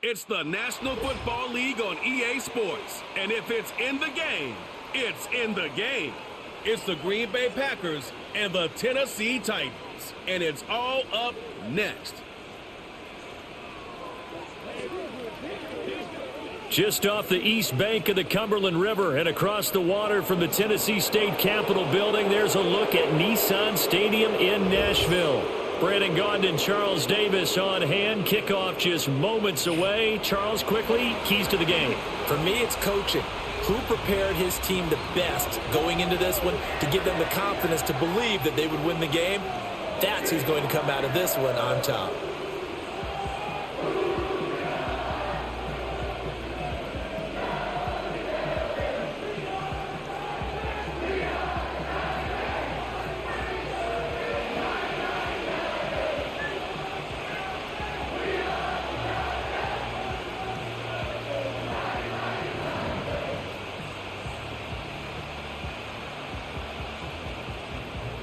It's the National Football League on EA Sports. And if it's in the game, it's in the game. It's the Green Bay Packers and the Tennessee Titans. And it's all up next. Just off the east bank of the Cumberland River and across the water from the Tennessee State Capitol building, there's a look at Nissan Stadium in Nashville. Brandon Gaudin and Charles Davis on hand. Kickoff just moments away. Charles, quickly, keys to the game. For me, it's coaching. Who prepared his team the best going into this one to give them the confidence to believe that they would win the game? That's who's going to come out of this one on top.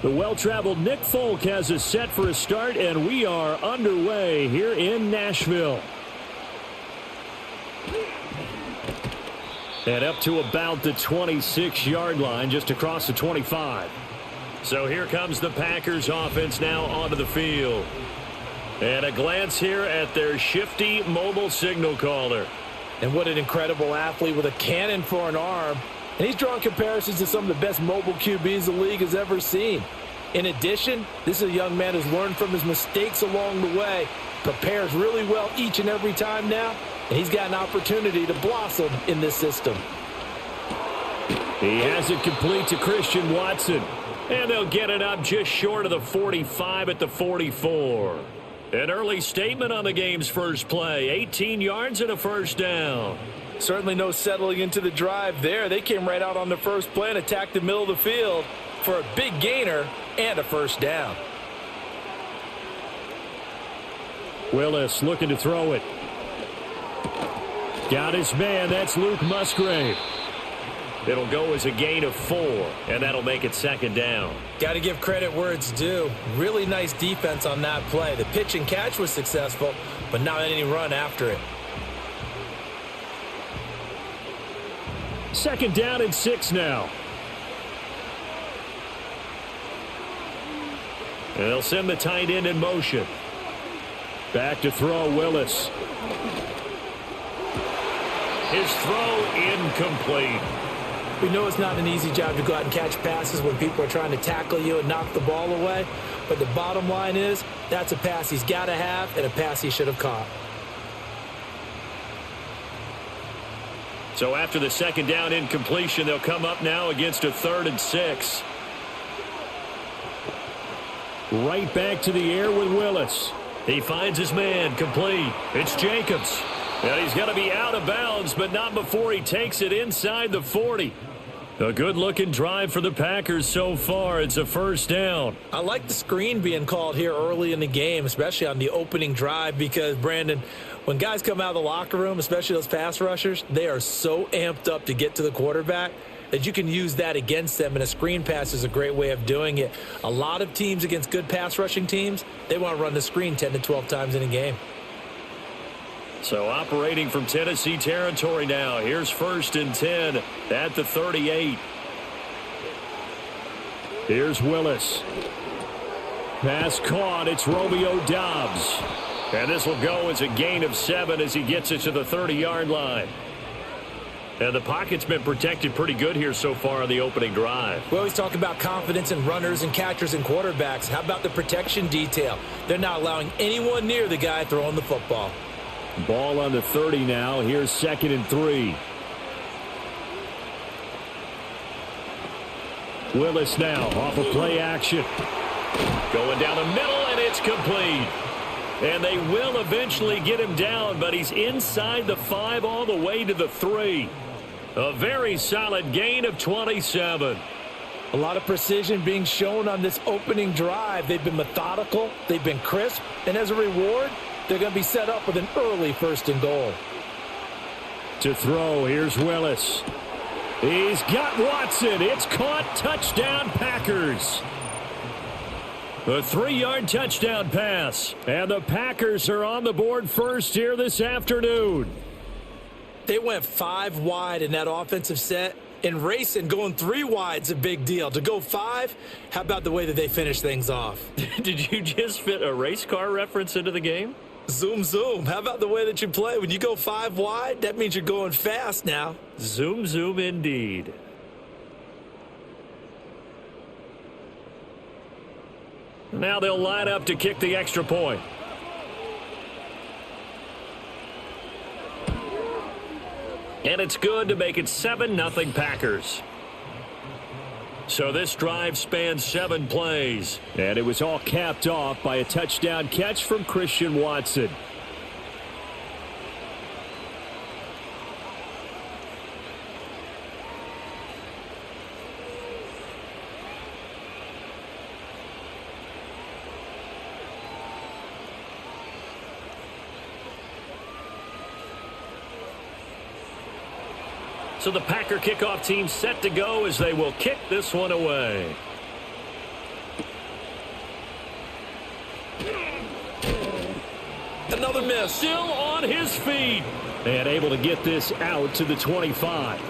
The well-traveled Nick Folk has us set for a start, and we are underway here in Nashville. And up to about the 26-yard line, just across the 25. So here comes the Packers offense now onto the field. And a glance here at their shifty mobile signal caller. And what an incredible athlete with a cannon for an arm. And he's drawing comparisons to some of the best mobile QBs the league has ever seen. In addition, this is a young man who's learned from his mistakes along the way, prepares really well each and every time now, and he's got an opportunity to blossom in this system. He has it complete to Christian Watson, and they'll get it up just short of the 45 at the 44. An early statement on the game's first play, 18 yards and a first down. Certainly no settling into the drive there. They came right out on the first play and attacked the middle of the field for a big gainer and a first down. Willis looking to throw it. Got his man. That's Luke Musgrave. It'll go as a gain of 4, and that'll make it second down. Got to give credit where it's due. Really nice defense on that play. The pitch and catch was successful, but not any run after it. Second down and 6 now. And they'll send the tight end in motion. Back to throw, Willis. His throw incomplete. We know it's not an easy job to go out and catch passes when people are trying to tackle you and knock the ball away. But the bottom line is, that's a pass he's got to have and a pass he should have caught. So after the second down incompletion, they'll come up now against a 3rd and 6. Right back to the air with Willis. He finds his man, complete. It's Jacobs. And he's going to be out of bounds, but not before he takes it inside the 40. A good-looking drive for the Packers so far. It's a first down. I like the screen being called here early in the game, especially on the opening drive, because, Brandon, when guys come out of the locker room, especially those pass rushers, they are so amped up to get to the quarterback that you can use that against them, and a screen pass is a great way of doing it. A lot of teams against good pass rushing teams, they want to run the screen 10 to 12 times in a game. So operating from Tennessee territory now. Here's 1st and 10 at the 38. Here's Willis. Pass caught. It's Romeo Doubs. And this will go as a gain of 7 as he gets it to the 30-yard line. And the pocket's been protected pretty good here so far on the opening drive. We always talk about confidence in runners and catchers and quarterbacks. How about the protection detail? They're not allowing anyone near the guy throwing the football. Ball on the 30 now. Here's 2nd and 3. Willis now off of play action. Going down the middle, and it's complete. And they will eventually get him down, but he's inside the 5 all the way to the 3. A very solid gain of 27. A lot of precision being shown on this opening drive. They've been methodical, they've been crisp, and as a reward, they're going to be set up with an early 1st and goal. To throw, here's Willis. He's got Watson. It's caught. Touchdown, Packers. A 3-yard touchdown pass. And the Packers are on the board first here this afternoon. They went 5 wide in that offensive set. And racing, going 3 wide's a big deal. To go 5, how about the way that they finish things off? Did you just fit a race car reference into the game? Zoom, zoom. How about the way that you play? When you go 5 wide, that means you're going fast now. Zoom, zoom indeed. Now they'll line up to kick the extra point. And it's good to make it 7-0 Packers. So this drive spans 7 plays. And it was all capped off by a touchdown catch from Christian Watson. So the Packer kickoff team set to go as they will kick this one away. Another miss. Still on his feet. And able to get this out to the 25.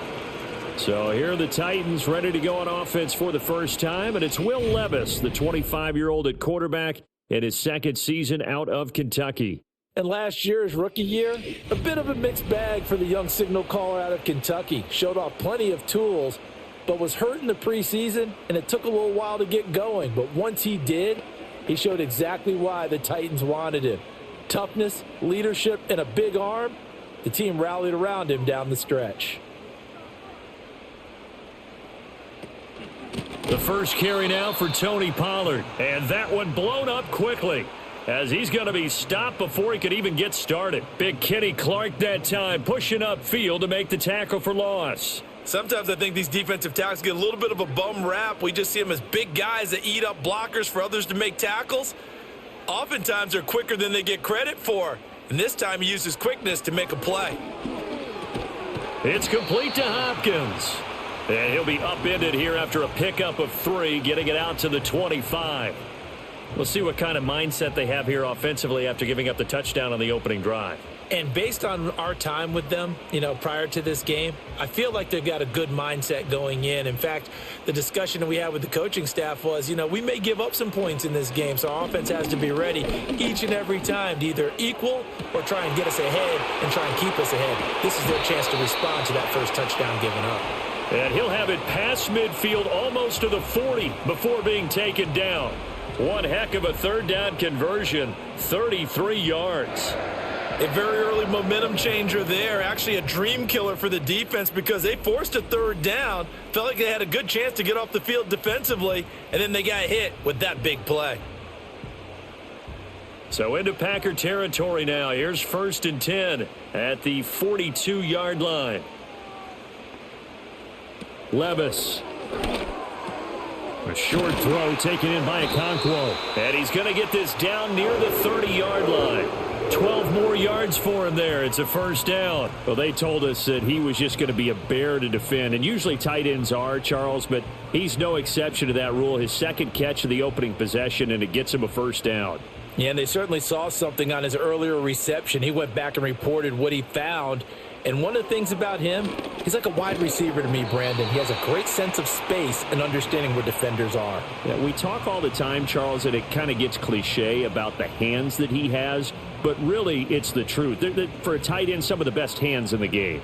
So here are the Titans ready to go on offense for the first time. And it's Will Levis, the 25-year-old at quarterback, in his second season out of Kentucky. And last year's rookie year, a bit of a mixed bag for the young signal caller out of Kentucky. Showed off plenty of tools, but was hurt in the preseason, and it took a little while to get going. But once he did, he showed exactly why the Titans wanted him. Toughness, leadership, and a big arm. The team rallied around him down the stretch. The first carry now for Tony Pollard. And that one blown up quickly, as he's going to be stopped before he could even get started. Big Kenny Clark that time, pushing upfield to make the tackle for loss. Sometimes I think these defensive tackles get a little bit of a bum rap. We just see them as big guys that eat up blockers for others to make tackles. Oftentimes they're quicker than they get credit for. And this time he uses quickness to make a play. It's complete to Hopkins. And he'll be upended here after a pickup of 3, getting it out to the 25. We'll see what kind of mindset they have here offensively after giving up the touchdown on the opening drive. And based on our time with them, prior to this game, I feel like they've got a good mindset going in. In fact, the discussion that we had with the coaching staff was, we may give up some points in this game, so our offense has to be ready each and every time to either equal or try and get us ahead and try and keep us ahead. This is their chance to respond to that first touchdown given up. And he'll have it past midfield almost to the 40 before being taken down. One heck of a third down conversion, 33 yards. A very early momentum changer there. Actually a dream killer for the defense because they forced a third down. Felt like they had a good chance to get off the field defensively, and then they got hit with that big play. So into Packer territory now. Here's 1st and 10 at the 42-yard line. Levis. A short throw taken in by Okonkwo. And he's going to get this down near the 30-yard line. 12 more yards for him there. It's a first down. Well, they told us that he was just going to be a bear to defend. And usually tight ends are, Charles, but he's no exception to that rule. His second catch of the opening possession, and it gets him a first down. Yeah, and they certainly saw something on his earlier reception. He went back and reported what he found. And one of the things about him, he's like a wide receiver to me, Brandon. He has a great sense of space and understanding where defenders are. Yeah, we talk all the time, Charles, and it kind of gets cliche about the hands that he has, but really it's the truth. They're, for a tight end, some of the best hands in the game.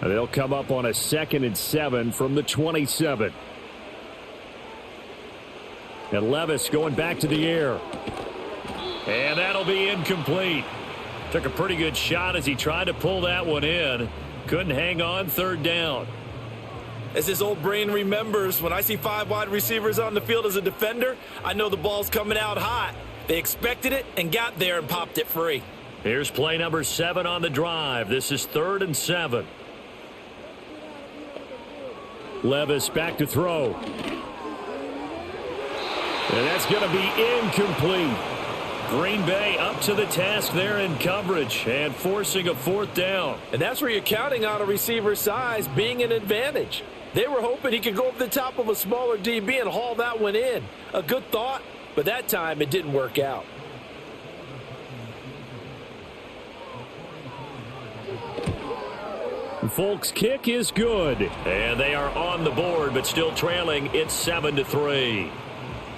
And they'll come up on a 2nd and 7 from the 27. And Levis going back to the air. And that'll be incomplete. Took a pretty good shot as he tried to pull that one in. Couldn't hang on, third down. As his old brain remembers, when I see 5 wide receivers on the field as a defender, I know the ball's coming out hot. They expected it and got there and popped it free. Here's play number 7 on the drive. This is 3rd and 7. Levis back to throw. And that's going to be incomplete. Green Bay up to the task there in coverage and forcing a 4th down. And that's where you're counting on a receiver's size being an advantage. They were hoping he could go over the top of a smaller DB and haul that one in. A good thought, but that time it didn't work out. Folk's kick is good, and they are on the board, but still trailing. It's 7-3.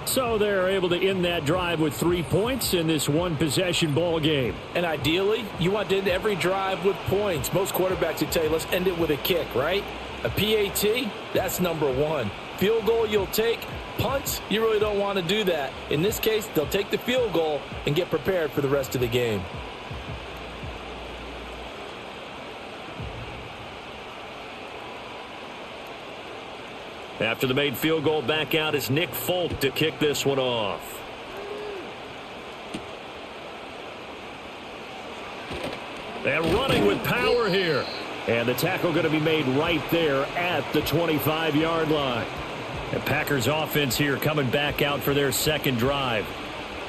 So they're able to end that drive with 3 points in this one-possession ball game. And ideally, you want to end every drive with points. Most quarterbacks would tell you, let's end it with a kick, right? A PAT, that's number one. Field goal you'll take. Punts, you really don't want to do that. In this case, they'll take the field goal and get prepared for the rest of the game. After the made field goal, back out is Nick Folk to kick this one off. And running with power here. And the tackle going to be made right there at the 25-yard line. And Packers offense here coming back out for their second drive.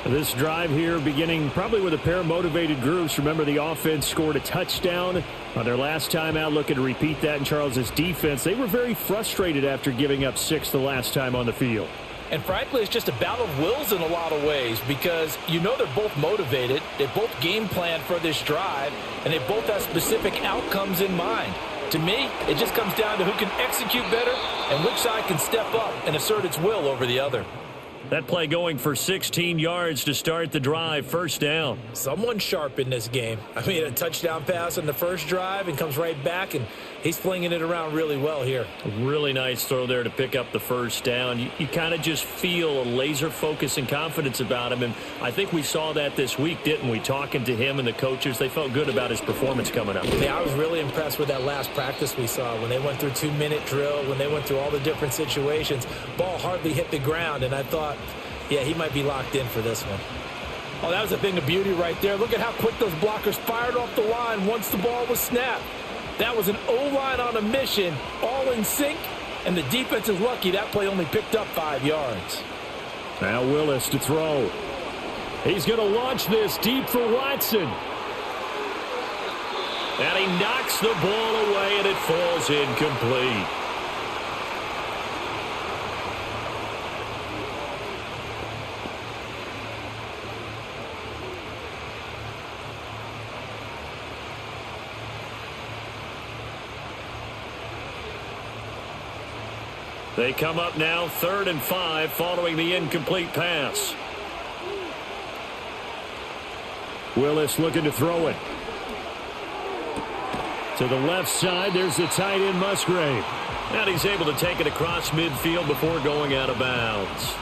This drive here beginning probably with a pair of motivated groups. Remember, the offense scored a touchdown on their last time out, looking to repeat that in Charles's defense. They were very frustrated after giving up 6 the last time on the field. And frankly, it's just a battle of wills in a lot of ways because you know they're both motivated. They both game plan for this drive, and they both have specific outcomes in mind. To me, it just comes down to who can execute better and which side can step up and assert its will over the other. That play going for 16 yards to start the drive, first down. Someone sharp in this game. I mean, a touchdown pass on the first drive and comes right back, and he's flinging it around really well here. A really nice throw there to pick up the first down. You kind of just feel a laser focus and confidence about him, and I think we saw that this week, didn't we? Talking to him and the coaches, they felt good about his performance coming up. Yeah, I was really impressed with that last practice we saw when they went through 2-minute drill, when they went through all the different situations. Ball hardly hit the ground, and I thought, yeah, he might be locked in for this one. Oh, that was a thing of beauty right there. Look at how quick those blockers fired off the line once the ball was snapped. That was an O-line on a mission, all in sync, and the defense is lucky that play only picked up 5 yards. Now Willis to throw. He's going to launch this deep for Watson. And he knocks the ball away, and it falls incomplete. They come up now 3rd and 5 following the incomplete pass. Willis looking to throw it. To the left side, there's the tight end Musgrave. And he's able to take it across midfield before going out of bounds.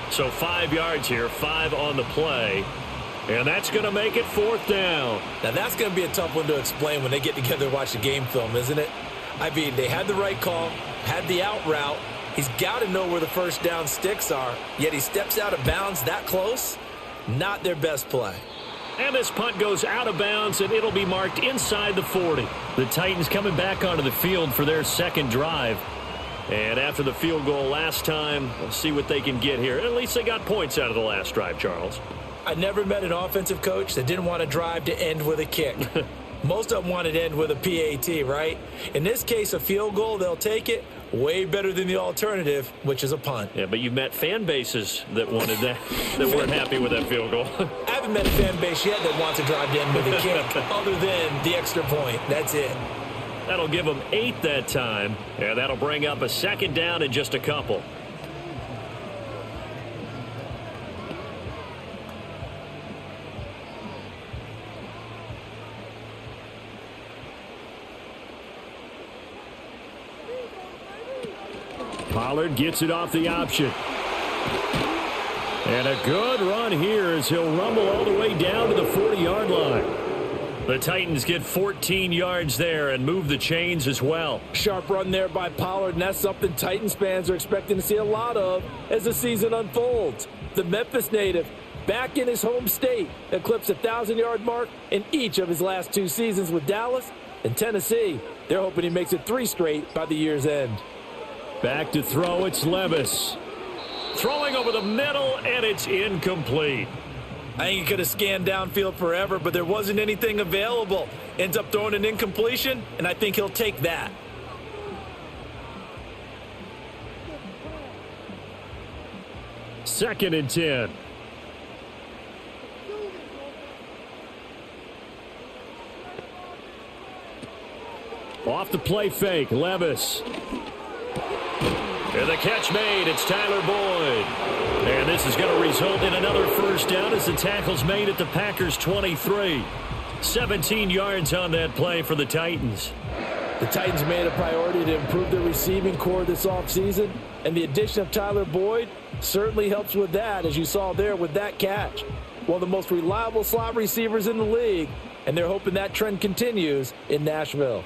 So 5 yards here, 5 on the play. And that's going to make it 4th down. Now that's going to be a tough one to explain when they get together and watch the game film, isn't it? I mean, they had the right call, had the out route. He's got to know where the first down sticks are, yet he steps out of bounds that close. Not their best play. And this punt goes out of bounds, and it'll be marked inside the 40. The Titans coming back onto the field for their second drive. And after the field goal last time, we'll see what they can get here. At least they got points out of the last drive, Charles. I never met an offensive coach that didn't want a drive to end with a kick. Most of them wanted to end with a PAT, right? In this case, a field goal, they'll take it. Way better than the alternative, which is a punt. Yeah, but you've met fan bases that wanted that, that weren't happy with that field goal. I haven't met a fan base yet that wants to drive to end with a kick, other than the extra point. That's it. That'll give them 8 that time, and that'll bring up a second down in just a couple. Pollard gets it off the option. And a good run here as he'll rumble all the way down to the 40-yard line. The Titans get 14 yards there and move the chains as well. Sharp run there by Pollard, and that's something Titans fans are expecting to see a lot of as the season unfolds. The Memphis native, back in his home state, eclipsed the 1,000-yard mark in each of his last 2 seasons with Dallas and Tennessee. They're hoping he makes it 3 straight by the year's end. Back to throw, it's Levis. Throwing over the middle, and it's incomplete. I think he could have scanned downfield forever, but there wasn't anything available. Ends up throwing an incompletion, and I think he'll take that. 2nd and 10. Off the play fake, Levis. And the catch made, it's Tyler Boyd. And this is going to result in another first down as the tackle's made at the Packers' 23. 17 yards on that play for the Titans. The Titans made a priority to improve their receiving core this offseason, and the addition of Tyler Boyd certainly helps with that, as you saw there with that catch. One of the most reliable slot receivers in the league, and they're hoping that trend continues in Nashville.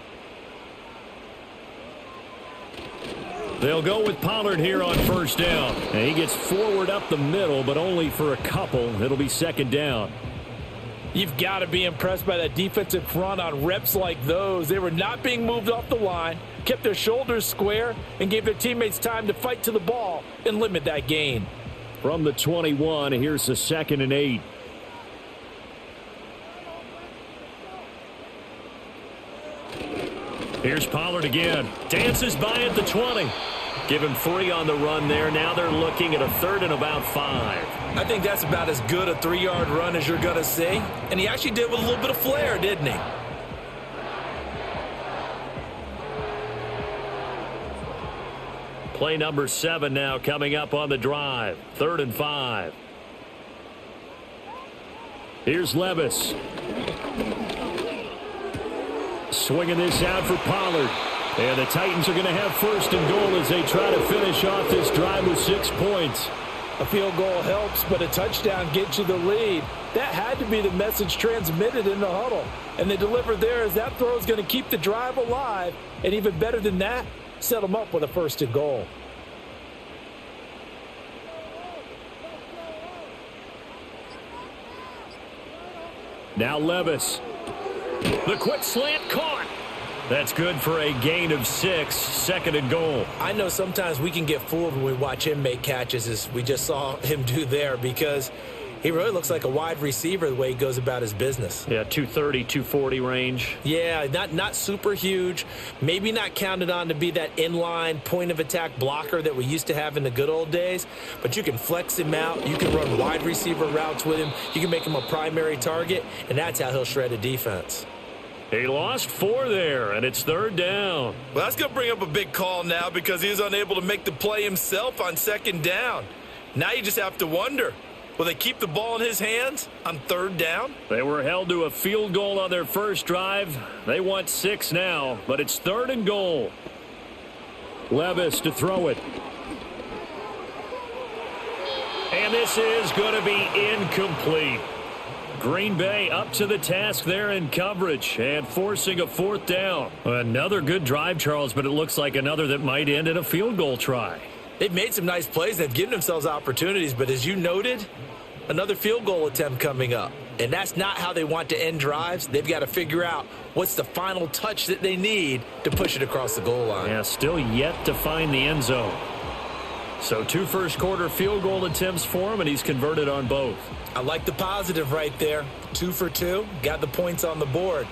They'll go with Pollard here on first down. And he gets forward up the middle, but only for a couple. It'll be 2nd down. You've got to be impressed by that defensive front on reps like those. They were not being moved off the line, kept their shoulders square, and gave their teammates time to fight to the ball and limit that gain. From the 21, here's the 2nd and 8. Here's Pollard again. Dances by at the 20. Give him 3 on the run there. Now they're looking at a 3rd and about 5. I think that's about as good a 3-yard run as you're going to see. And he actually did with a little bit of flair, didn't he? Play number 7 now coming up on the drive. 3rd and 5. Here's Levis. Swinging this out for Pollard. And the Titans are going to have 1st and goal as they try to finish off this drive with 6 points. A field goal helps, but a touchdown gets you the lead. That had to be the message transmitted in the huddle. And they delivered there as that throw is going to keep the drive alive. And even better than that, set them up with a 1st and goal. Now Levis. The quick slant caught. That's good for a gain of 6, 2nd and goal. I know sometimes we can get fooled when we watch him make catches, as we just saw him do there, because he really looks like a wide receiver the way he goes about his business. Yeah, 230, 240 range. Yeah, not super huge. Maybe not counted on to be that inline point-of-attack blocker that we used to have in the good old days, but you can flex him out. You can run wide receiver routes with him. You can make him a primary target, and that's how he'll shred a defense. He lost 4 there, and it's 3rd down. Well, that's going to bring up a big call now because he was unable to make the play himself on 2nd down. Now you just have to wonder, will they keep the ball in his hands on 3rd down? They were held to a field goal on their first drive. They want 6 now, but it's 3rd and goal. Levis to throw it. And this is going to be incomplete. Green Bay up to the task there in coverage and forcing a 4th down. Another good drive, Charles, but it looks like another that might end in a field goal try. They've made some nice plays. They've given themselves opportunities, but as you noted, another field goal attempt coming up. And that's not how they want to end drives. They've got to figure out what's the final touch that they need to push it across the goal line. Yeah, still yet to find the end zone. So 2 first-quarter field goal attempts for him, and he's converted on both. I like the positive right there. 2 for 2, got the points on the board.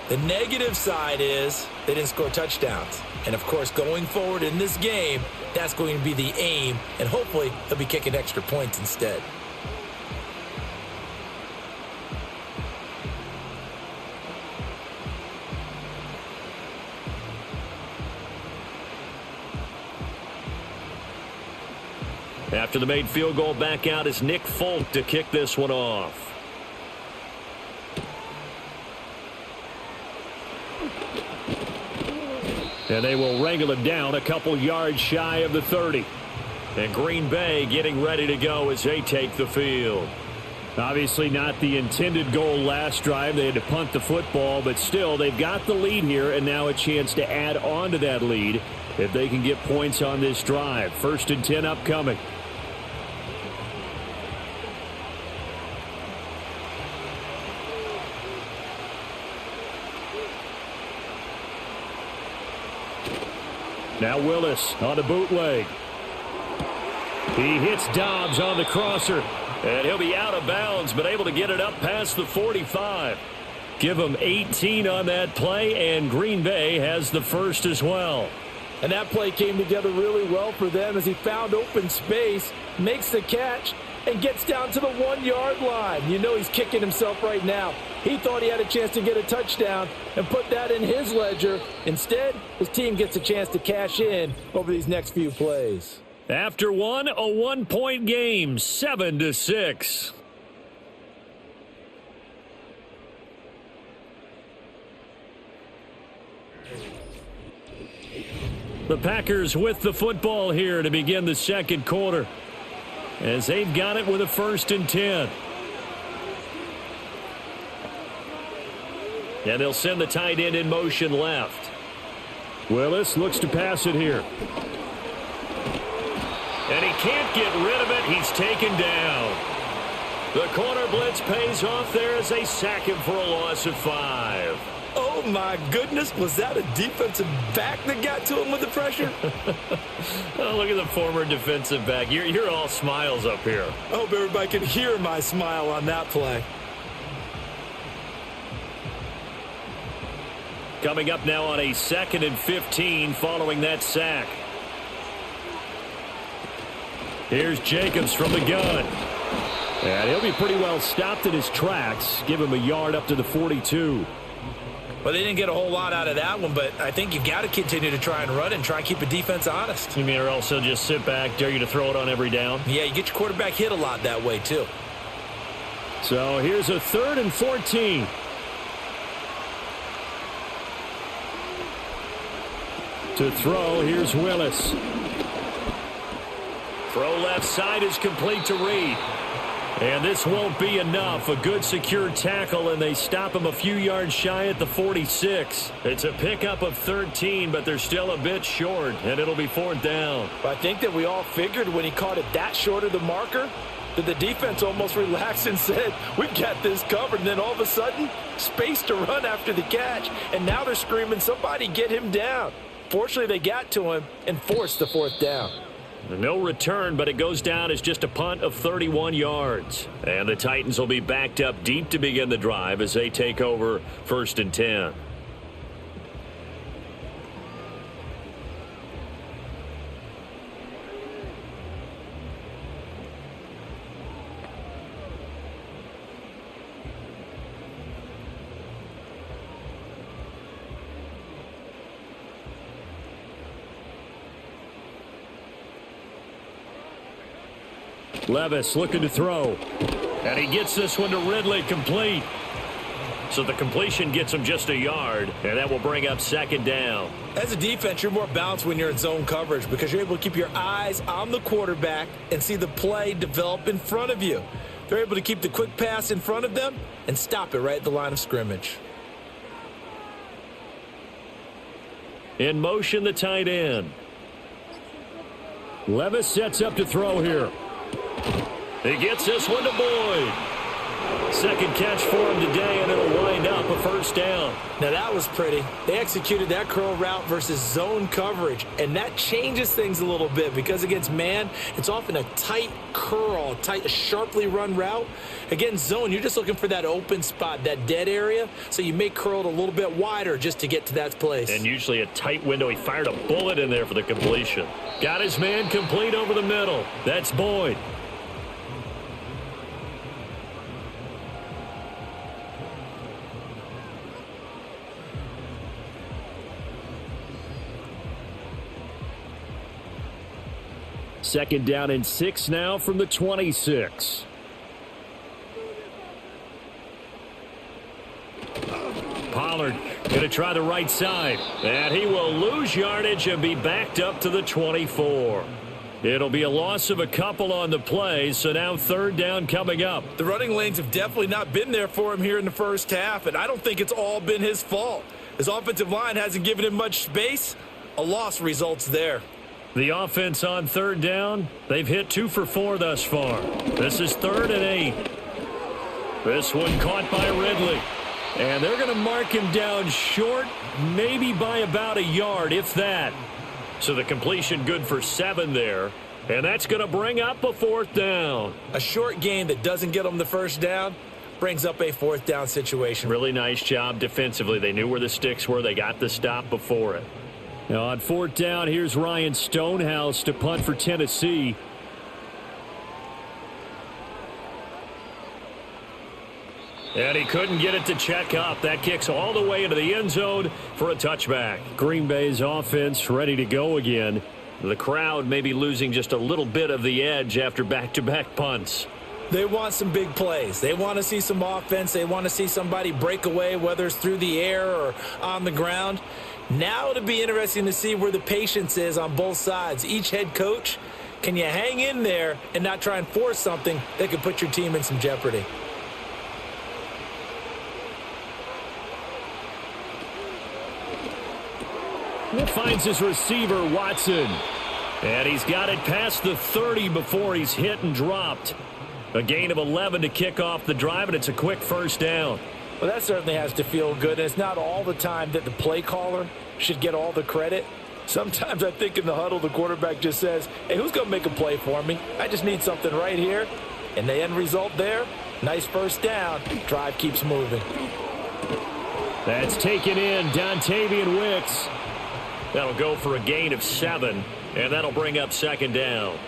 The negative side is they didn't score touchdowns. And, of course, going forward in this game, that's going to be the aim, and hopefully they'll be kicking extra points instead. After the made field goal, back out is Nick Folk to kick this one off. And they will wrangle it down a couple yards shy of the 30. And Green Bay getting ready to go as they take the field. Obviously not the intended goal last drive. They had to punt the football, but still they've got the lead here and now a chance to add on to that lead if they can get points on this drive. 1st and 10 upcoming. Now Willis on the bootleg. He hits Dobbs on the crosser. And he'll be out of bounds, but able to get it up past the 45. Give him 18 on that play, and Green Bay has the first as well. And that play came together really well for them as he found open space, makes the catch, and gets down to the 1-yard line. You know he's kicking himself right now. He thought he had a chance to get a touchdown and put that in his ledger. Instead, his team gets a chance to cash in over these next few plays. After one, a 1-point game, 7-6. The Packers with the football here to begin the second quarter, as they've got it with a 1st and 10. And they'll send the tight end in motion left. Willis looks to pass it here. And he can't get rid of it. He's taken down. The corner blitz pays off there as they sack him for a loss of 5. Oh, my goodness. Was that a defensive back that got to him with the pressure? Oh, look at the former defensive back. You're all smiles up here. I hope everybody can hear my smile on that play. Coming up now on a 2nd and 15 following that sack. Here's Jacobs from the gun. And he'll be pretty well stopped in his tracks. Give him a yard up to the 42. Well, they didn't get a whole lot out of that one, but I think you've got to continue to try and run and try and keep the defense honest. You mean or also just sit back, dare you to throw it on every down? Yeah, you get your quarterback hit a lot that way, too. So here's a 3rd and 14. To throw, here's Willis. Throw left side is complete to Reed. And this won't be enough. A good secure tackle, and they stop him a few yards shy at the 46. It's a pickup of 13, but they're still a bit short, and it'll be 4th down. I think that we all figured when he caught it that short of the marker that the defense almost relaxed and said, we've got this covered. And then all of a sudden, space to run after the catch. And now they're screaming, somebody get him down. Fortunately, they got to him and forced the 4th down. No return, but it goes down as just a punt of 31 yards. And the Titans will be backed up deep to begin the drive as they take over 1st and 10. Levis looking to throw. And he gets this one to Ridley, complete. So the completion gets him just a yard, and that will bring up 2nd down. As a defense, you're more balanced when you're in zone coverage because you're able to keep your eyes on the quarterback and see the play develop in front of you. They're able to keep the quick pass in front of them and stop it right at the line of scrimmage. In motion, the tight end. Levis sets up to throw here. He gets this one to Boyd. 2nd catch for him today, and it'll wind up a 1st down. Now that was pretty. They executed that curl route versus zone coverage, and that changes things a little bit because against man, it's often a tight curl, tight, sharply run route. Against zone, you're just looking for that open spot, that dead area, so you may curl it a little bit wider just to get to that place. And usually a tight window. He fired a bullet in there for the completion. Got his man complete over the middle. That's Boyd. Second down and 6 now from the 26. Pollard going to try the right side. And he will lose yardage and be backed up to the 24. It'll be a loss of a couple on the play, so now 3rd down coming up. The running lanes have definitely not been there for him here in the first half, and I don't think it's all been his fault. His offensive line hasn't given him much space. A loss results there. The offense on 3rd down, they've hit 2 for 4 thus far. This is 3rd and 8. This one caught by Ridley. And they're going to mark him down short, maybe by about a yard, if that. So the completion good for 7 there. And that's going to bring up a 4th down. A short gain that doesn't get them the 1st down brings up a 4th down situation. Really nice job defensively. They knew where the sticks were. They got the stop before it. Now on fourth down, here's Ryan Stonehouse to punt for Tennessee. And he couldn't get it to check up. That kicks all the way into the end zone for a touchback. Green Bay's offense ready to go again. The crowd may be losing just a little bit of the edge after back-to-back punts. They want some big plays. They want to see some offense. They want to see somebody break away, whether it's through the air or on the ground. Now it'll be interesting to see where the patience is on both sides. Each head coach, can you hang in there and not try and force something that could put your team in some jeopardy? Finds his receiver, Watson. And he's got it past the 30 before he's hit and dropped. A gain of 11 to kick off the drive, and it's a quick first down. Well, that certainly has to feel good. It's not all the time that the play caller should get all the credit. Sometimes I think in the huddle, the quarterback just says, hey, who's going to make a play for me? I just need something right here. And the end result there, nice first down. Drive keeps moving. That's taken in, Dontavian Wicks. That'll go for a gain of 7, and that'll bring up second down.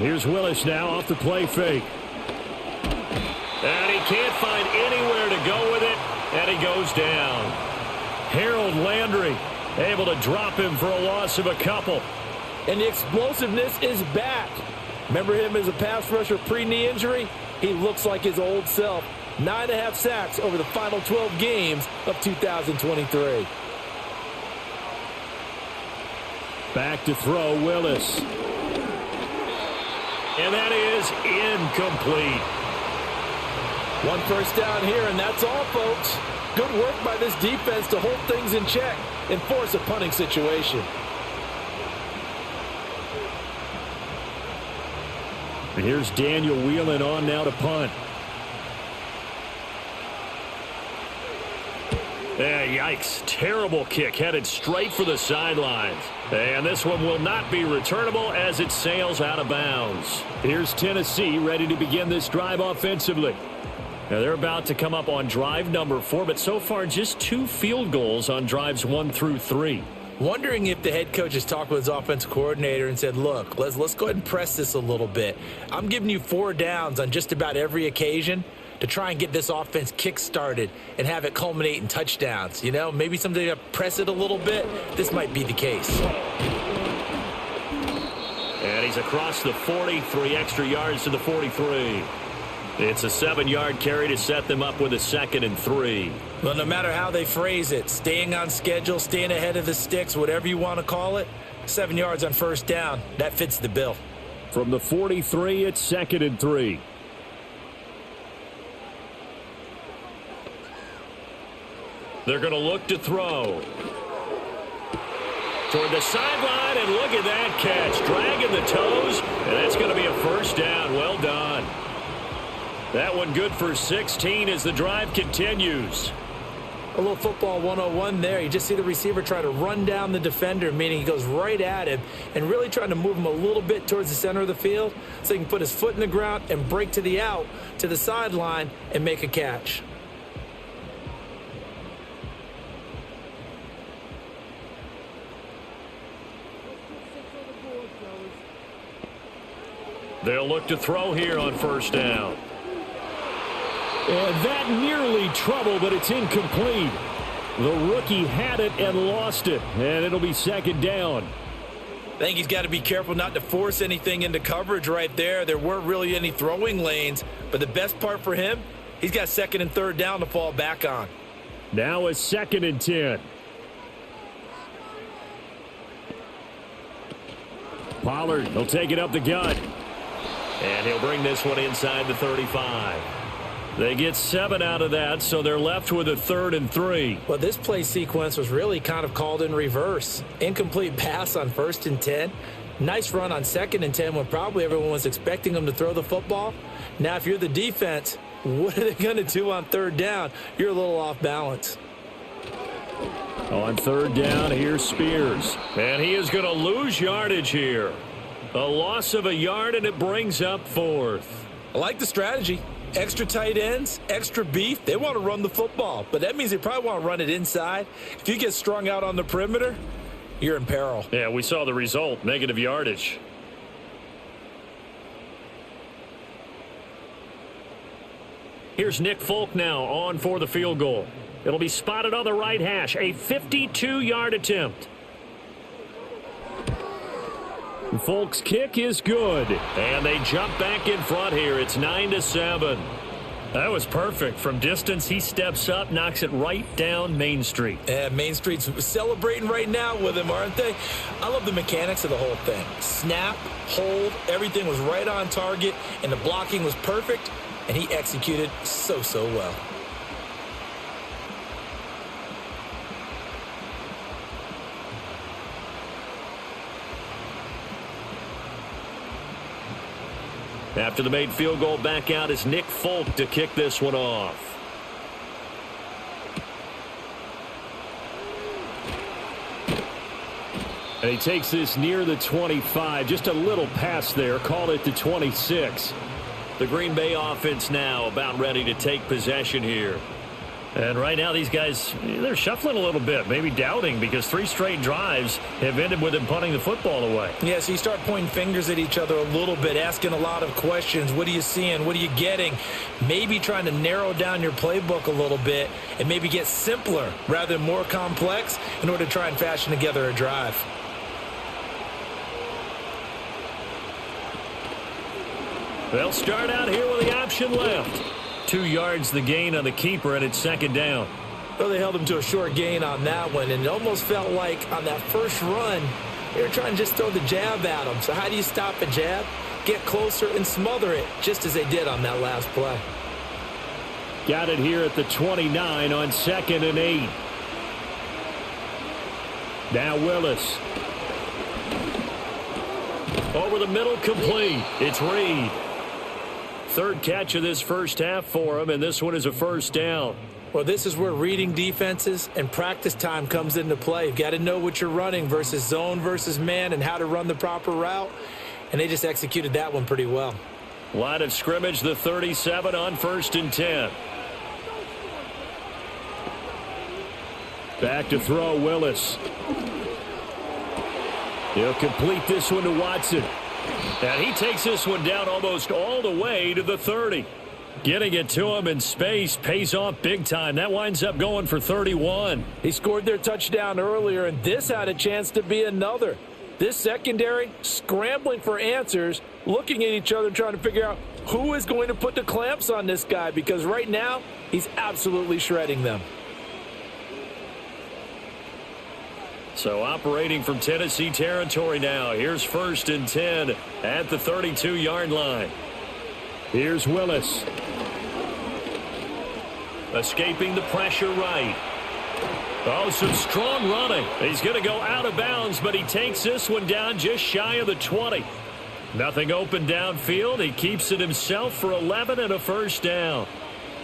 Here's Willis now off the play fake. And he can't find anywhere to go with it, and he goes down. Harold Landry able to drop him for a loss of a couple. And the explosiveness is back. Remember him as a pass rusher pre-knee injury? He looks like his old self. 9.5 sacks over the final 12 games of 2023. Back to throw, Willis. And that is incomplete. One first down here, and that's all, folks. Good work by this defense to hold things in check and force a punting situation. Here's Daniel Whelan on now to punt. Yikes. Terrible kick headed straight for the sidelines. And this one will not be returnable as it sails out of bounds. Here's Tennessee ready to begin this drive offensively. Now they're about to come up on drive number 4, but so far just 2 field goals on drives 1 through 3. Wondering if the head coach has talked with his offensive coordinator and said, look, let's go ahead and press this a little bit. I'm giving you 4 downs on just about every occasion to try and get this offense kick-started and have it culminate in touchdowns. You know, maybe somebody to press it a little bit. This might be the case. And he's across the 40, 3 extra yards to the 43. It's a 7-yard carry to set them up with a 2nd and 3. Well, no matter how they phrase it, staying on schedule, staying ahead of the sticks, whatever you want to call it, 7 yards on first down, that fits the bill. From the 43, it's 2nd and 3. They're going to look to throw. Toward the sideline, and look at that catch. Dragging the toes, and that's going to be a first down. Well done. That one good for 16 as the drive continues. A little football 101 there. You just see the receiver try to run down the defender, meaning he goes right at him and really trying to move him a little bit towards the center of the field so he can put his foot in the ground and break to the out, to the sideline, and make a catch. They'll look to throw here on first down. And that nearly trouble, but it's incomplete. The rookie had it and lost it, and it'll be second down. I think he's got to be careful not to force anything into coverage right there. There weren't really any throwing lanes, but the best part for him, he's got 2nd and 3rd down to fall back on. Now a 2nd and 10. Pollard, he'll take it up the gut. And he'll bring this one inside the 35. They get 7 out of that, so they're left with a 3rd and 3. Well, this play sequence was really kind of called in reverse. Incomplete pass on 1st and 10. Nice run on 2nd and 10 when probably everyone was expecting him to throw the football. Now, if you're the defense, what are they going to do on 3rd down? You're a little off balance. On third down, here's Spears. And he is going to lose yardage here. A loss of a yard, and it brings up fourth. I like the strategy. Extra tight ends, extra beef. They want to run the football, but that means they probably want to run it inside. If you get strung out on the perimeter, you're in peril. Yeah, we saw the result, negative yardage. Here's Nick Folk now on for the field goal. It'll be spotted on the right hash, a 52-yard attempt. Folk's kick is good, and they jump back in front here. It's 9-7. That was perfect. From distance, he steps up, knocks it right down Main Street. And Main Street's celebrating right now with him, aren't they? I love the mechanics of the whole thing. Snap, hold, everything was right on target, and the blocking was perfect, and he executed so well. After the made field goal, back out is Nick Folk to kick this one off. And he takes this near the 25. Just a little pass there. Called it the 26. The Green Bay offense now about ready to take possession here. And right now these guys, they're shuffling a little bit, maybe doubting, because 3 straight drives have ended with them punting the football away. Yeah, so you start pointing fingers at each other a little bit, asking a lot of questions. What are you seeing? What are you getting? Maybe trying to narrow down your playbook a little bit and maybe get simpler rather than more complex in order to try and fashion together a drive. They'll start out here with the option left. 2 yards the gain on the keeper, and it's second down. Well, they held him to a short gain on that one, and it almost felt like on that first run, they were trying to just throw the jab at him. So how do you stop a jab? Get closer and smother it, just as they did on that last play. Got it here at the 29 on 2nd and 8. Now Willis. Over the middle, complete. It's Reed. 3rd catch of this first half for him, and this one is a first down. Well, this is where reading defenses and practice time comes into play. You've got to know what you're running versus zone versus man and how to run the proper route, and they just executed that one pretty well. Line of scrimmage, the 37 on 1st and 10. Back to throw, Willis. He'll complete this one to Watson. And he takes this one down almost all the way to the 30. Getting it to him in space pays off big time. That winds up going for 31. He scored their touchdown earlier, and this had a chance to be another. This secondary scrambling for answers, looking at each other, trying to figure out who is going to put the clamps on this guy, because right now he's absolutely shredding them. So operating from Tennessee territory now. Here's 1st and 10 at the 32-yard line. Here's Willis. Escaping the pressure right. Oh, some strong running. He's going to go out of bounds, but he takes this one down just shy of the 20. Nothing open downfield. He keeps it himself for 11 and a first down.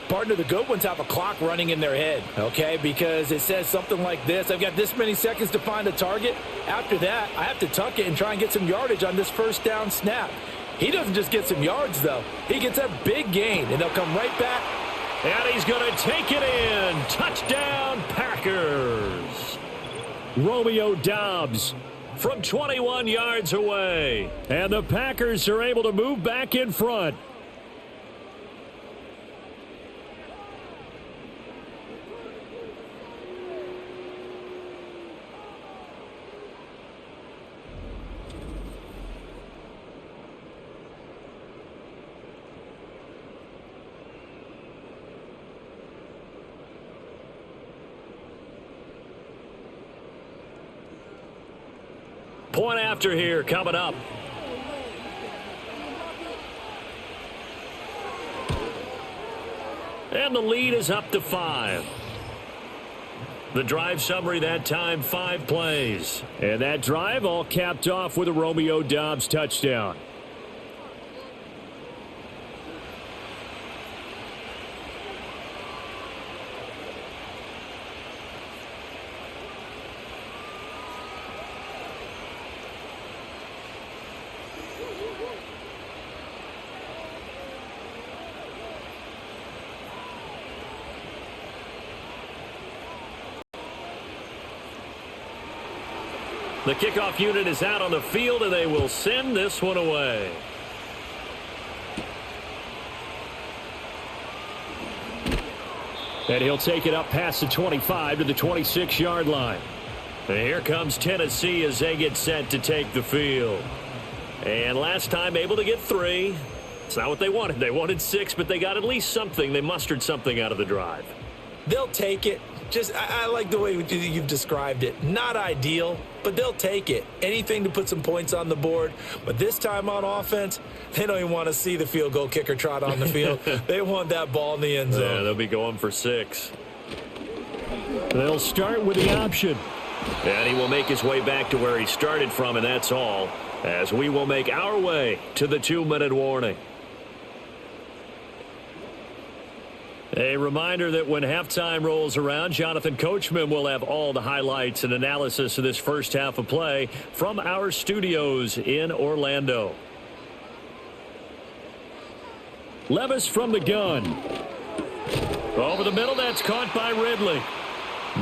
Partner, the good ones have a clock running in their head, okay, because it says something like this: I've got this many seconds to find a target. After that, I have to tuck it and try and get some yardage on this first down snap. He doesn't just get some yards, though. He gets a big gain, and they'll come right back. And he's going to take it in. Touchdown, Packers. Romeo Doubs from 21 yards away. And the Packers are able to move back in front. Point after here coming up. And the lead is up to 5. The drive summary that time, 5 plays. And that drive all capped off with a Romeo Doubs touchdown. The kickoff unit is out on the field, and they will send this one away. And he'll take it up past the 25 to the 26-yard line. And here comes Tennessee as they get set to take the field. And last time able to get 3. It's not what they wanted. They wanted 6, but they got at least something. They mustered something out of the drive. They'll take it. I like the way you've described it. Not ideal, but they'll take it. Anything to put some points on the board. But this time on offense, they don't even want to see the field goal kicker trot on the field. They want that ball in the end zone. Yeah, they'll be going for 6. They'll start with the option. And he will make his way back to where he started from, and that's all, as we will make our way to the 2-minute warning. A reminder that when halftime rolls around, Jonathan Coachman will have all the highlights and analysis of this first half of play from our studios in Orlando. Levis from the gun. Over the middle, that's caught by Ridley.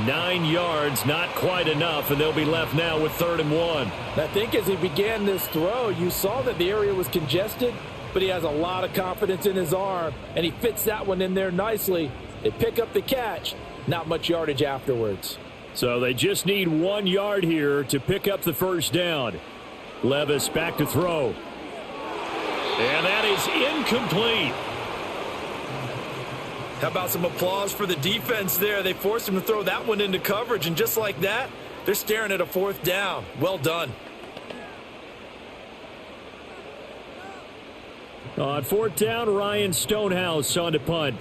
9 yards, not quite enough, and they'll be left now with 3rd and 1. I think as he began this throw, you saw that the area was congested, but he has a lot of confidence in his arm, and he fits that one in there nicely. They pick up the catch, not much yardage afterwards. So they just need 1 yard here to pick up the first down. Levis back to throw. And that is incomplete. How about some applause for the defense there? They forced him to throw that one into coverage, and just like that, they're staring at a 4th down. Well done. On 4th down, Ryan Stonehouse on to punt.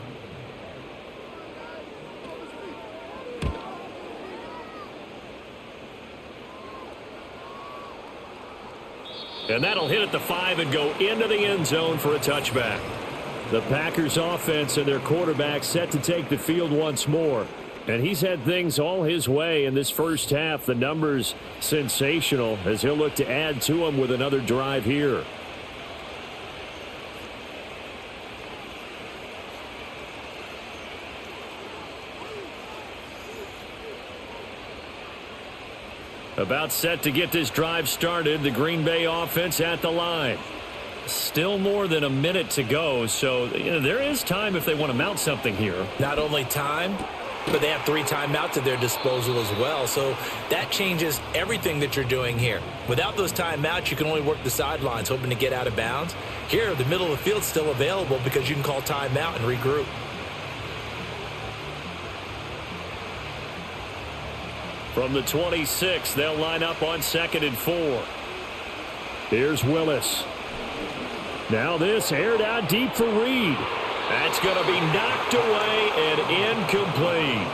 And that'll hit at the 5 and go into the end zone for a touchback. The Packers offense and their quarterback set to take the field once more. And he's had things all his way in this first half. The numbers sensational as he'll look to add to them with another drive here. About set to get this drive started, the Green Bay offense at the line. Still more than a minute to go, so there is time if they want to mount something here. Not only time, but they have 3 timeouts at their disposal as well, so that changes everything that you're doing here. Without those timeouts, you can only work the sidelines, hoping to get out of bounds. Here, the middle of the field's still available because you can call timeout and regroup. From the 26, they'll line up on 2nd and 4. Here's Willis. Now this aired out deep for Reed. That's going to be knocked away and incomplete.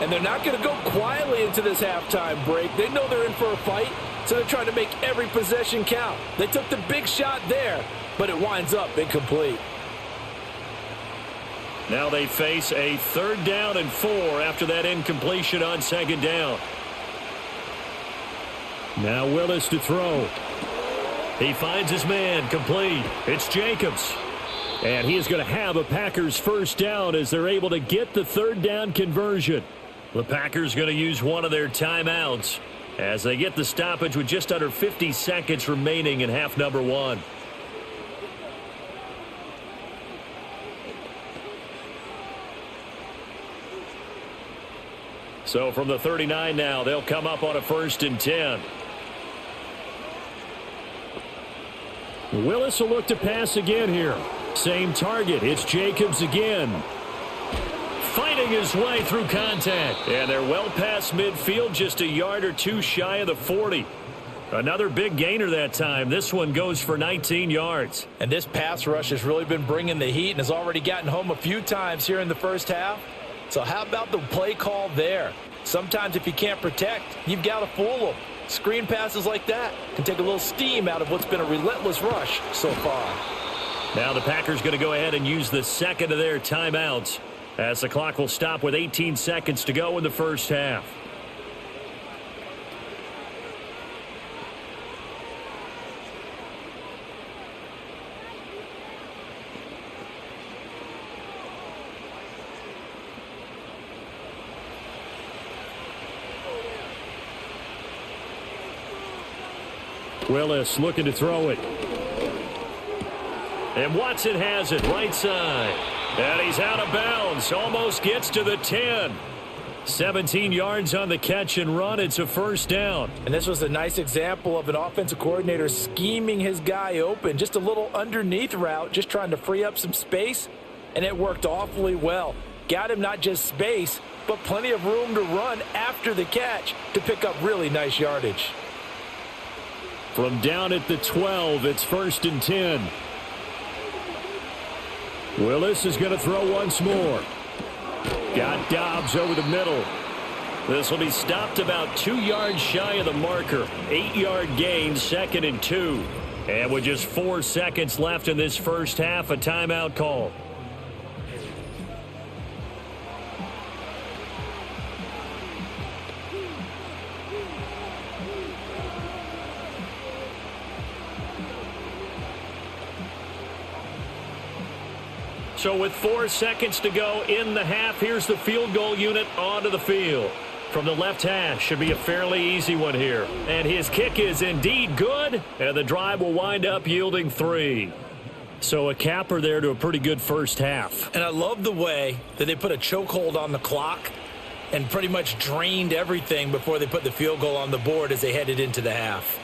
And they're not going to go quietly into this halftime break. They know they're in for a fight, so they're trying to make every possession count. They took the big shot there, but it winds up incomplete. Now they face a 3rd down and 4 after that incompletion on 2nd down. Now Willis to throw. He finds his man complete. It's Jacobs. And he is going to have a Packers first down as they're able to get the 3rd down conversion. The Packers going to use one of their timeouts as they get the stoppage with just under 50 seconds remaining in half number 1. So from the 39 now, they'll come up on a 1st and 10. Willis will look to pass again here. Same target. It's Jacobs again. Fighting his way through contact. And they're well past midfield, just a yard or 2 shy of the 40. Another big gainer that time. This one goes for 19 yards. And this pass rush has really been bringing the heat and has already gotten home a few times here in the first half. So how about the play call there? Sometimes if you can't protect, you've got to fool them. Screen passes like that can take a little steam out of what's been a relentless rush so far. Now the Packers going to go ahead and use the 2nd of their timeouts as the clock will stop with 18 seconds to go in the first half. Willis looking to throw it. And Watson has it right side. And he's out of bounds. Almost gets to the 10. 17 yards on the catch and run. It's a first down. And this was a nice example of an offensive coordinator scheming his guy open. Just a little underneath route, just trying to free up some space. And it worked awfully well. Got him not just space, but plenty of room to run after the catch to pick up really nice yardage. From down at the 12, it's 1st and 10. Willis is going to throw once more. Got Dobbs over the middle. This will be stopped about 2 yards shy of the marker. 8-yard gain, 2nd and 2. And with just 4 seconds left in this first half, a timeout call. So with 4 seconds to go in the half, here's the field goal unit onto the field. From the left hash, should be a fairly easy one here. And his kick is indeed good, and the drive will wind up yielding 3. So a capper there to a pretty good first half. And I love the way that they put a chokehold on the clock and pretty much drained everything before they put the field goal on the board as they headed into the half.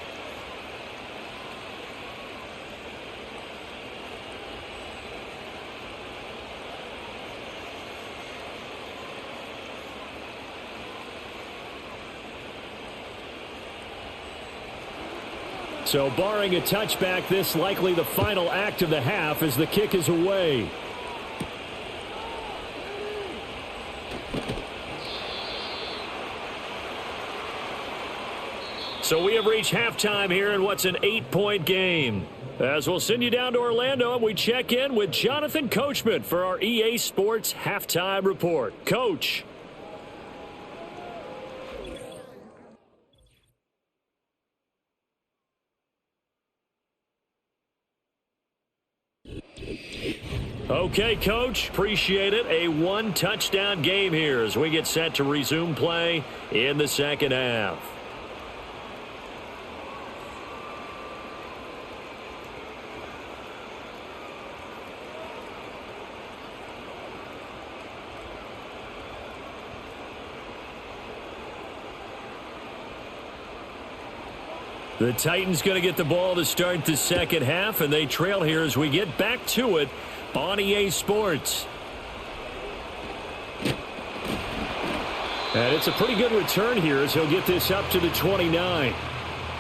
So barring a touchback, this likely the final act of the half as the kick is away. So we have reached halftime here in what's an 8-point game. As we'll send you down to Orlando, and we check in with Jonathan Coachman for our EA Sports Halftime Report. Coach. Okay, Coach, appreciate it. A 1-touchdown game here as we get set to resume play in the second half. The Titans going to get the ball to start the second half, and they trail here as we get back to it on EA Sports. And it's a pretty good return here as he'll get this up to the 29.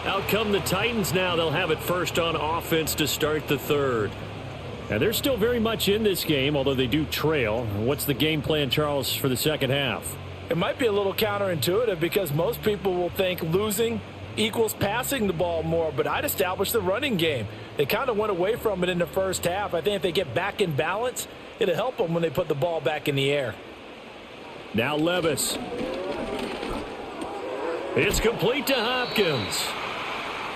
Out come the Titans now. They'll have it first on offense to start the third. And they're still very much in this game, although they do trail. What's the game plan, Charles, for the second half? It might be a little counterintuitive because most people will think losing equals passing the ball more, but I'd establish the running game. They kind of went away from it in the first half. I think if they get back in balance, it'll help them when they put the ball back in the air. Now Levis. It's complete to Hopkins.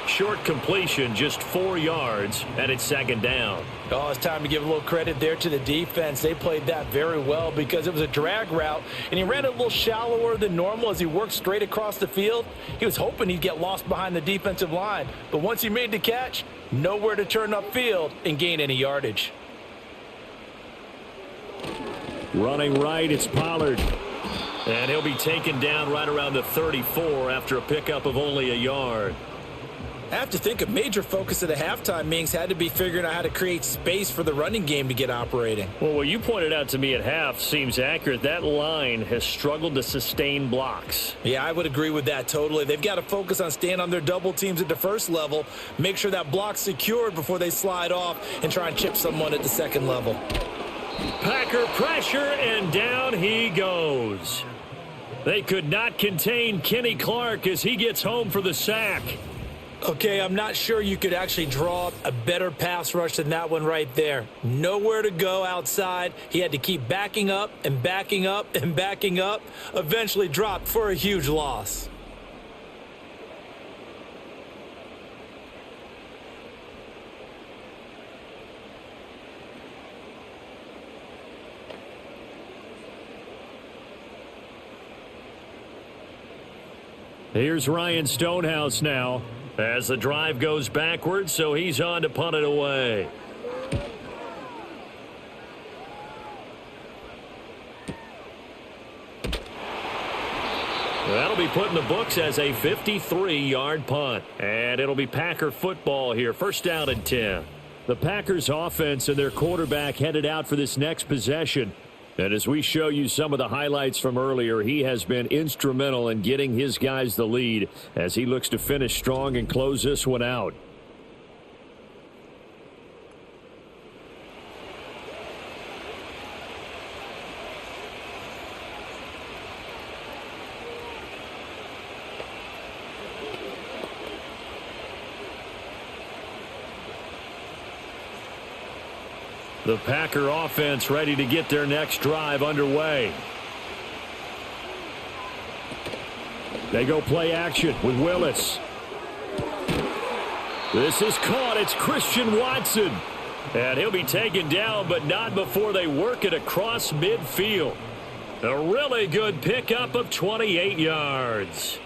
Short completion, just 4 yards, and it's second down. Oh, it's time to give a little credit there to the defense. They played that very well because it was a drag route, and he ran it a little shallower than normal as he worked straight across the field. He was hoping he'd get lost behind the defensive line, but once he made the catch, nowhere to turn upfield and gain any yardage. Running right, it's Pollard. And he'll be taken down right around the 34 after a pickup of only a yard. I have to think a major focus of the halftime meetings had to be figuring out how to create space for the running game to get operating. Well, what you pointed out to me at half seems accurate. That line has struggled to sustain blocks. Yeah, I would agree with that totally. They've got to focus on staying on their double teams at the first level, make sure that block's secured before they slide off and try and chip someone at the second level. Packer pressure, and down he goes. They could not contain Kenny Clark as he gets home for the sack. Okay, I'm not sure you could actually draw up a better pass rush than that one right there. Nowhere to go outside. He had to keep backing up and backing up and backing up. Eventually dropped for a huge loss. Here's Ryan Stonehouse now. As the drive goes backwards, so he's on to punt it away. That'll be put in the books as a 53-yard punt. And it'll be Packer football here. First down and 10. The Packers offense and their quarterback headed out for this next possession. And as we show you some of the highlights from earlier, he has been instrumental in getting his guys the lead as he looks to finish strong and close this one out. The Packer offense ready to get their next drive underway. They go play action with Willis. This is caught. It's Christian Watson. And he'll be taken down, but not before they work it across midfield. A really good pickup of 28 yards.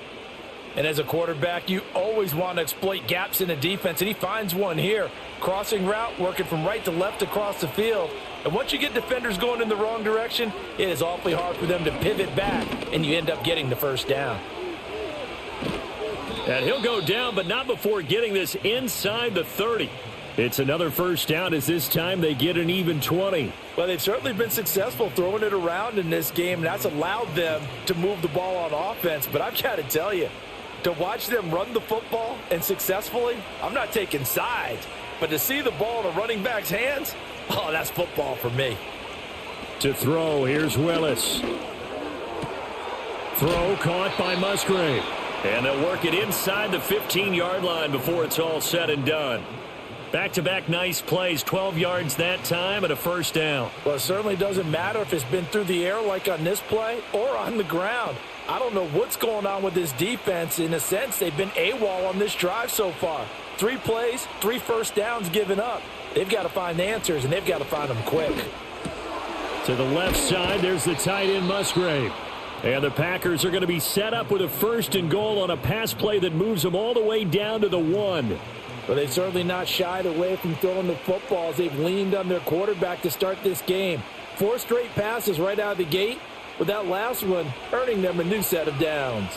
And as a quarterback, you always want to exploit gaps in the defense, and he finds one here. Crossing route, working from right to left across the field. And once you get defenders going in the wrong direction, it is awfully hard for them to pivot back, and you end up getting the first down. And he'll go down, but not before getting this inside the 30. It's another first down as this time they get an even 20. Well, they've certainly been successful throwing it around in this game, and that's allowed them to move the ball on offense. But I've got to tell you, to watch them run the football and successfully, I'm not taking sides, but to see the ball in a running back's hands, oh, that's football for me. To throw, here's Willis. Throw caught by Musgrave. And they'll work it inside the 15-yard line before it's all said and done. Back-to-back nice plays, 12 yards that time and a first down. Well, it certainly doesn't matter if it's been through the air like on this play or on the ground. I don't know what's going on with this defense. In a sense, they've been AWOL on this drive so far. 3 plays, 3 first downs given up. They've got to find answers, and they've got to find them quick. To the left side, there's the tight end Musgrave. And the Packers are going to be set up with a first and goal on a pass play that moves them all the way down to the 1. But they've certainly not shied away from throwing the football as they've leaned on their quarterback to start this game. 4 straight passes right out of the gate, with that last one earning them a new set of downs.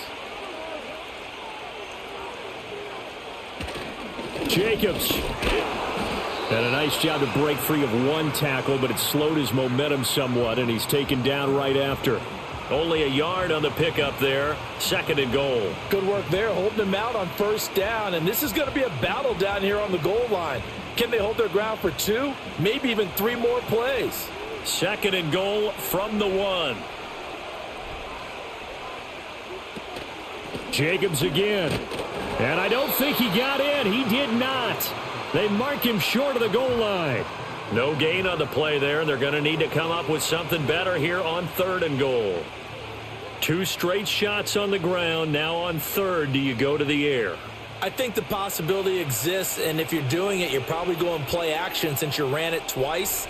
Jacobs. And a nice job to break free of 1 tackle, but it slowed his momentum somewhat, and he's taken down right after. Only a yard on the pickup there. 2nd and goal. Good work there, holding them out on first down, and this is going to be a battle down here on the goal line. Can they hold their ground for 2, maybe even 3 more plays? 2nd and goal from the 1. Jacobs again. And I don't think he got in. He did not. They mark him short of the goal line. No gain on the play there. They're going to need to come up with something better here on 3rd and goal. 2 straight shots on the ground. Now on 3rd, do you go to the air? I think the possibility exists, and if you're doing it, you're probably going play action since you ran it twice.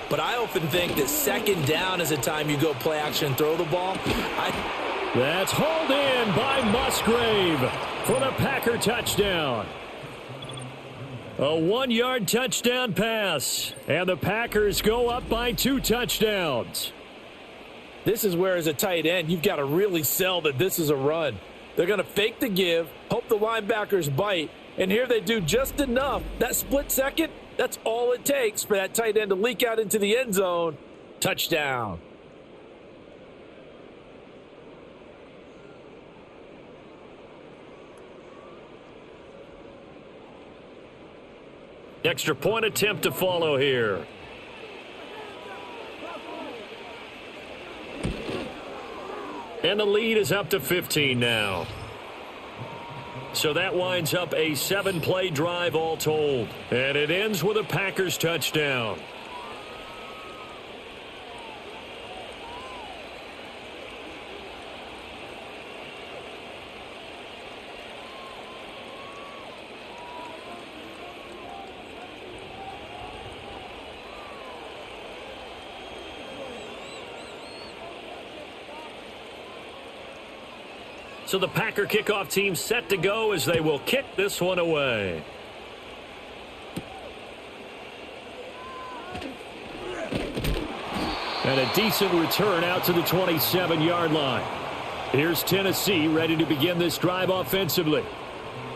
But I often think that 2nd down is the time you go play action and throw the ball. That's hauled in by Musgrave for the Packer touchdown. A 1-yard touchdown pass, and the Packers go up by 2 touchdowns. This is where, as a tight end, you've got to really sell that this is a run. They're going to fake the give, hope the linebackers bite, and here they do just enough. That split second, that's all it takes for that tight end to leak out into the end zone. Touchdown. Extra point attempt to follow here. And the lead is up to 15 now. So that winds up a 7-play drive all told. And it ends with a Packers touchdown. So the Packer kickoff team set to go as they will kick this one away. And a decent return out to the 27-yard line. Here's Tennessee ready to begin this drive offensively.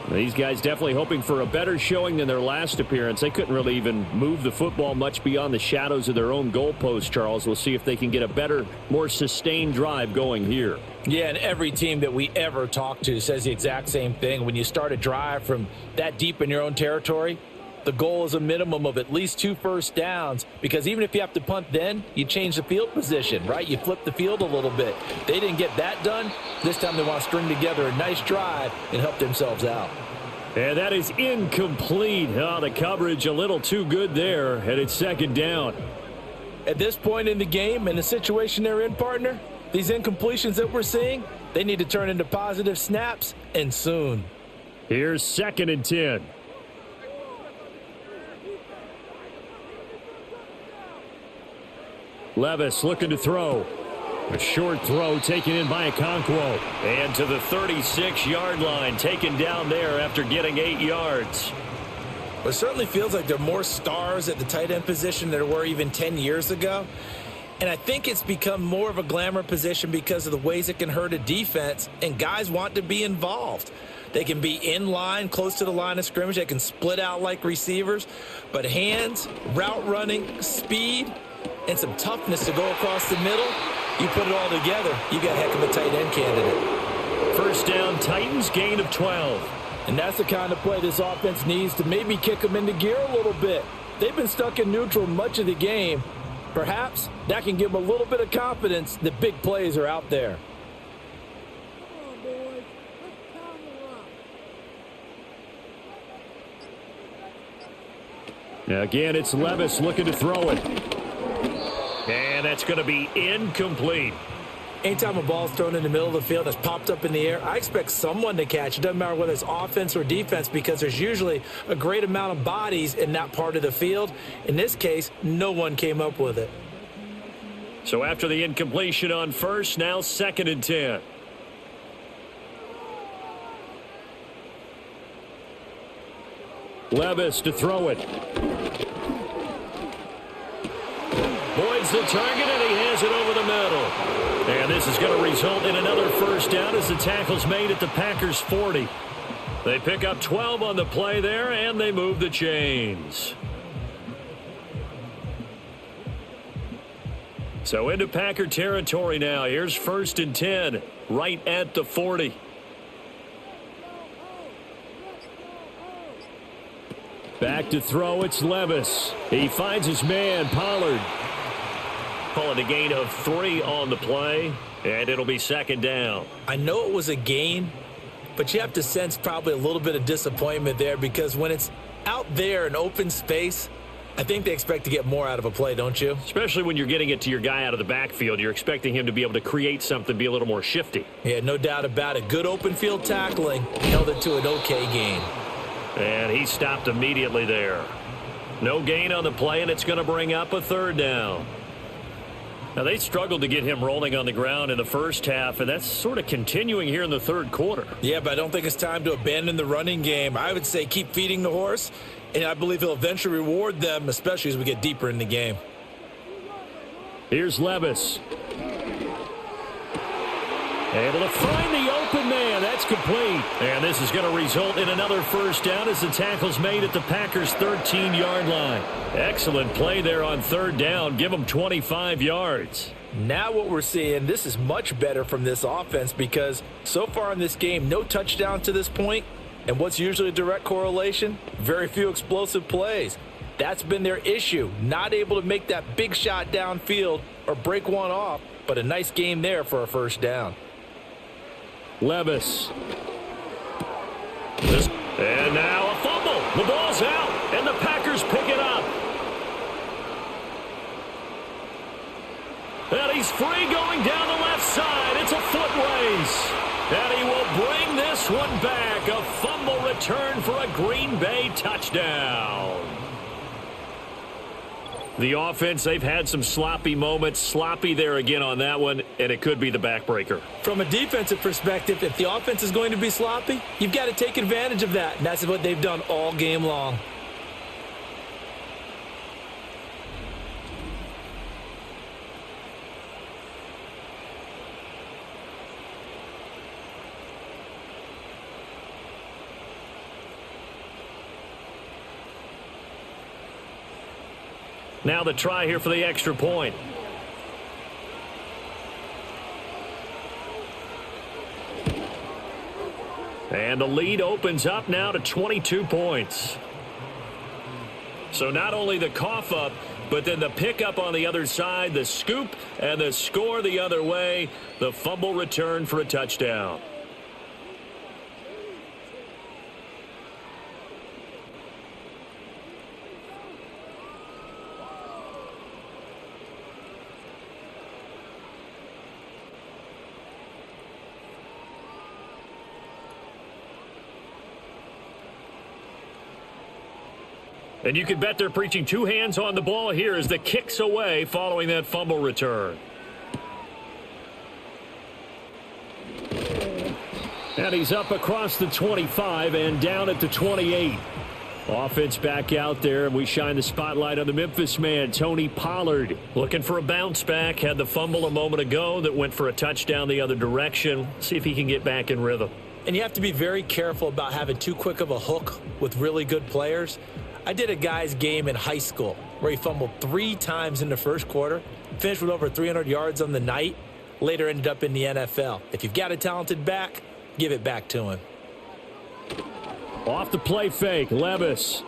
These guys definitely hoping for a better showing than their last appearance. They couldn't really even move the football much beyond the shadows of their own goalpost, Charles. We'll see if they can get a better, more sustained drive going here. Yeah, and every team that we ever talk to says the exact same thing. When you start a drive from that deep in your own territory, the goal is a minimum of at least 2 first downs, because even if you have to punt then, you change the field position, right? You flip the field a little bit. They didn't get that done. This time they want to string together a nice drive and help themselves out. And that is incomplete. Oh, the coverage a little too good there, and it's second down. At this point in the game, in the situation they're in, partner, these incompletions that we're seeing, they need to turn into positive snaps, and soon. Here's 2nd and 10. Levis looking to throw. A short throw taken in by Okonkwo. And to the 36-yard line, taken down there after getting 8 yards. Well, it certainly feels like there are more stars at the tight end position than there were even 10 years ago. And I think it's become more of a glamour position because of the ways it can hurt a defense, and guys want to be involved. They can be in line, close to the line of scrimmage. They can split out like receivers. But hands, route running, speed, and some toughness to go across the middle, you put it all together, you got a heck of a tight end candidate. First down, Titans, gain of 12. And that's the kind of play this offense needs to maybe kick them into gear a little bit. They've been stuck in neutral much of the game. Perhaps that can give them a little bit of confidence that big plays are out there. Now again, it's Levis looking to throw it. And that's going to be incomplete. Anytime a ball's thrown in the middle of the field that's popped up in the air, I expect someone to catch. It doesn't matter whether it's offense or defense, because there's usually a great amount of bodies in that part of the field. In this case, no one came up with it. So after the incompletion on first, now 2nd and 10. Levis to throw it. Boyd's the target, and he has it over the middle. And this is going to result in another first down as the tackle's made at the Packers' 40. They pick up 12 on the play there, and they move the chains. So into Packer territory now. Here's 1st and 10, right at the 40. Back to throw, it's Levis. He finds his man, Pollard. Calling a gain of 3 on the play, and it'll be 2nd down. I know it was a gain, but you have to sense probably a little bit of disappointment there, because when it's out there in open space, I think they expect to get more out of a play, don't you? Especially when you're getting it to your guy out of the backfield. You're expecting him to be able to create something, be a little more shifty. Yeah, no doubt about it. Good open field tackling held it to an okay gain. And he stopped immediately there. No gain on the play, and it's going to bring up a 3rd down. Now, they struggled to get him rolling on the ground in the first half, and that's sort of continuing here in the 3rd quarter. Yeah, but I don't think it's time to abandon the running game. I would say keep feeding the horse, and I believe he'll eventually reward them, especially as we get deeper in the game. Here's Levis. Able to find the open man. That's complete. And this is going to result in another first down as the tackle's made at the Packers' 13-yard line. Excellent play there on 3rd down. Give them 25 yards. Now what we're seeing, this is much better from this offense, because so far in this game, no touchdown to this point. And what's usually a direct correlation? Very few explosive plays. That's been their issue. Not able to make that big shot downfield or break one off, but a nice game there for a first down. Levis. And now a fumble. The ball's out, and the Packers pick it up. And he's free going down the left side. It's a foot race. And he will bring this one back. A fumble return for a Green Bay touchdown. The offense, they've had some sloppy moments. Sloppy there again on that one, and it could be the backbreaker. From a defensive perspective, if the offense is going to be sloppy, you've got to take advantage of that, and that's what they've done all game long. Now the try here for the extra point. And the lead opens up now to 22 points. So not only the cough up, but then the pickup on the other side, the scoop, and the score the other way. The fumble return for a touchdown. And you can bet they're preaching two hands on the ball here as the kick's away following that fumble return. And he's up across the 25 and down at the 28. Offense back out there, and we shine the spotlight on the Memphis man, Tony Pollard. Looking for a bounce back. Had the fumble a moment ago that went for a touchdown the other direction. See if he can get back in rhythm. And you have to be very careful about having too quick of a hook with really good players. I did a guy's game in high school where he fumbled 3 times in the first quarter, finished with over 300 yards on the night, later ended up in the NFL. If you've got a talented back, give it back to him. Off the play fake, Levis.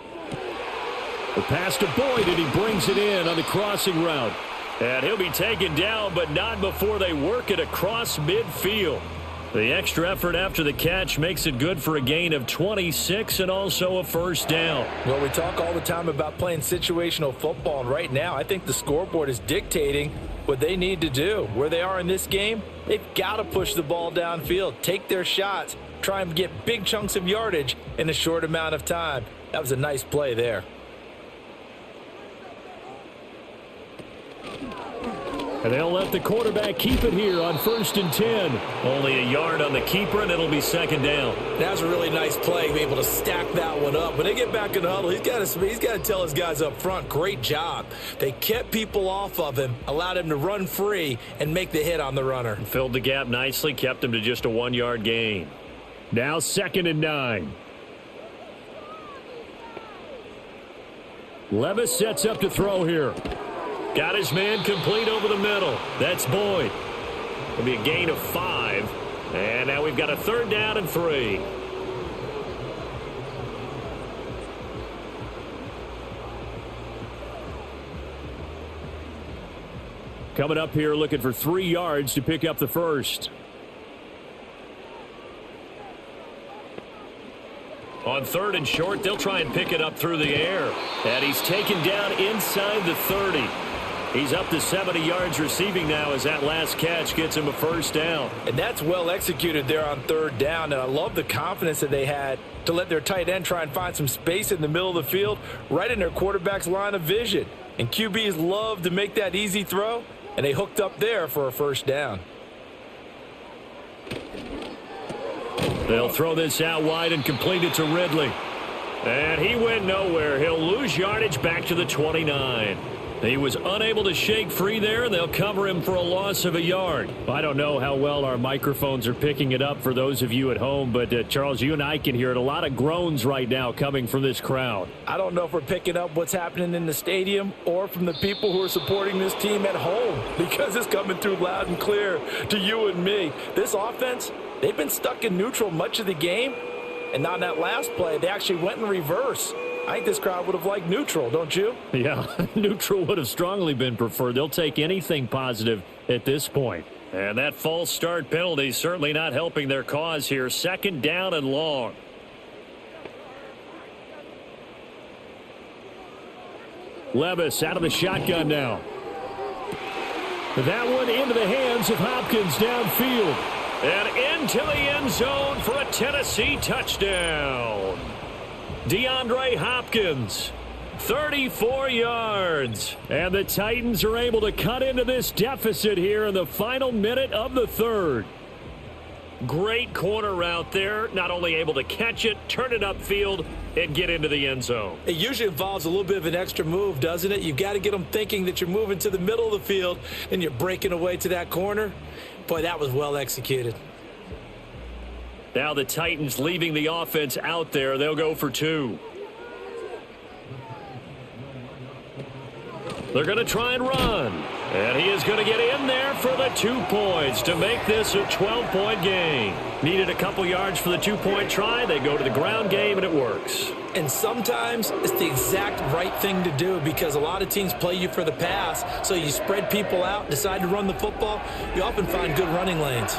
The pass to Boyd, and he brings it in on the crossing route. And he'll be taken down, but not before they work it across midfield. The extra effort after the catch makes it good for a gain of 26 and also a first down. Well, we talk all the time about playing situational football, and right now I think the scoreboard is dictating what they need to do. Where they are in this game, they've got to push the ball downfield, take their shots, try and get big chunks of yardage in a short amount of time. That was a nice play there. And they'll let the quarterback keep it here on 1st and 10. Only a yard on the keeper, and it'll be 2nd down. That was a really nice play, be able to stack that one up. When they get back in the huddle, he's got to tell his guys up front, great job. They kept people off of him, allowed him to run free, and make the hit on the runner. Filled the gap nicely, kept him to just a 1-yard gain. Now 2nd and 9. Levis sets up to throw here. Got his man complete over the middle. That's Boyd. It'll be a gain of 5. And now we've got a 3rd down and 3. Coming up here looking for 3 yards to pick up the first. On 3rd and short, they'll try and pick it up through the air. And he's taken down inside the 30. He's up to 70 yards receiving now as that last catch gets him a first down. And that's well executed there on 3rd down. And I love the confidence that they had to let their tight end try and find some space in the middle of the field, right in their quarterback's line of vision. And QBs love to make that easy throw, and they hooked up there for a first down. They'll throw this out wide and complete it to Ridley. And he went nowhere. He'll lose yardage back to the 29. He was unable to shake free there, and they'll cover him for a loss of a yard. I don't know how well our microphones are picking it up for those of you at home, but Charles, you and I can hear it. A lot of groans right now coming from this crowd. I don't know if we're picking up what's happening in the stadium or from the people who are supporting this team at home, because it's coming through loud and clear to you and me. This offense, they've been stuck in neutral much of the game, and on that last play, they actually went in reverse. I think this crowd would have liked neutral, don't you? Yeah, neutral would have strongly been preferred. They'll take anything positive at this point. And that false start penalty certainly not helping their cause here. 2nd down and long. Levis out of the shotgun now. That one into the hands of Hopkins downfield. And into the end zone for a Tennessee touchdown. DeAndre Hopkins 34 yards. And the Titans are able to cut into this deficit here in the final minute of the third. Great corner route there. Not only able to catch it, turn it upfield, and get into the end zone. It usually involves a little bit of an extra move, doesn't it? You've got to get them thinking that you're moving to the middle of the field and you're breaking away to that corner. Boy, that was well executed. Now the Titans leaving the offense out there. They'll go for 2. They're going to try and run. And he is going to get in there for the 2 points to make this a 12-point game. Needed a couple yards for the 2-point try. They go to the ground game, and it works. And sometimes it's the exact right thing to do because a lot of teams play you for the pass. So you spread people out, decide to run the football. You often find good running lanes.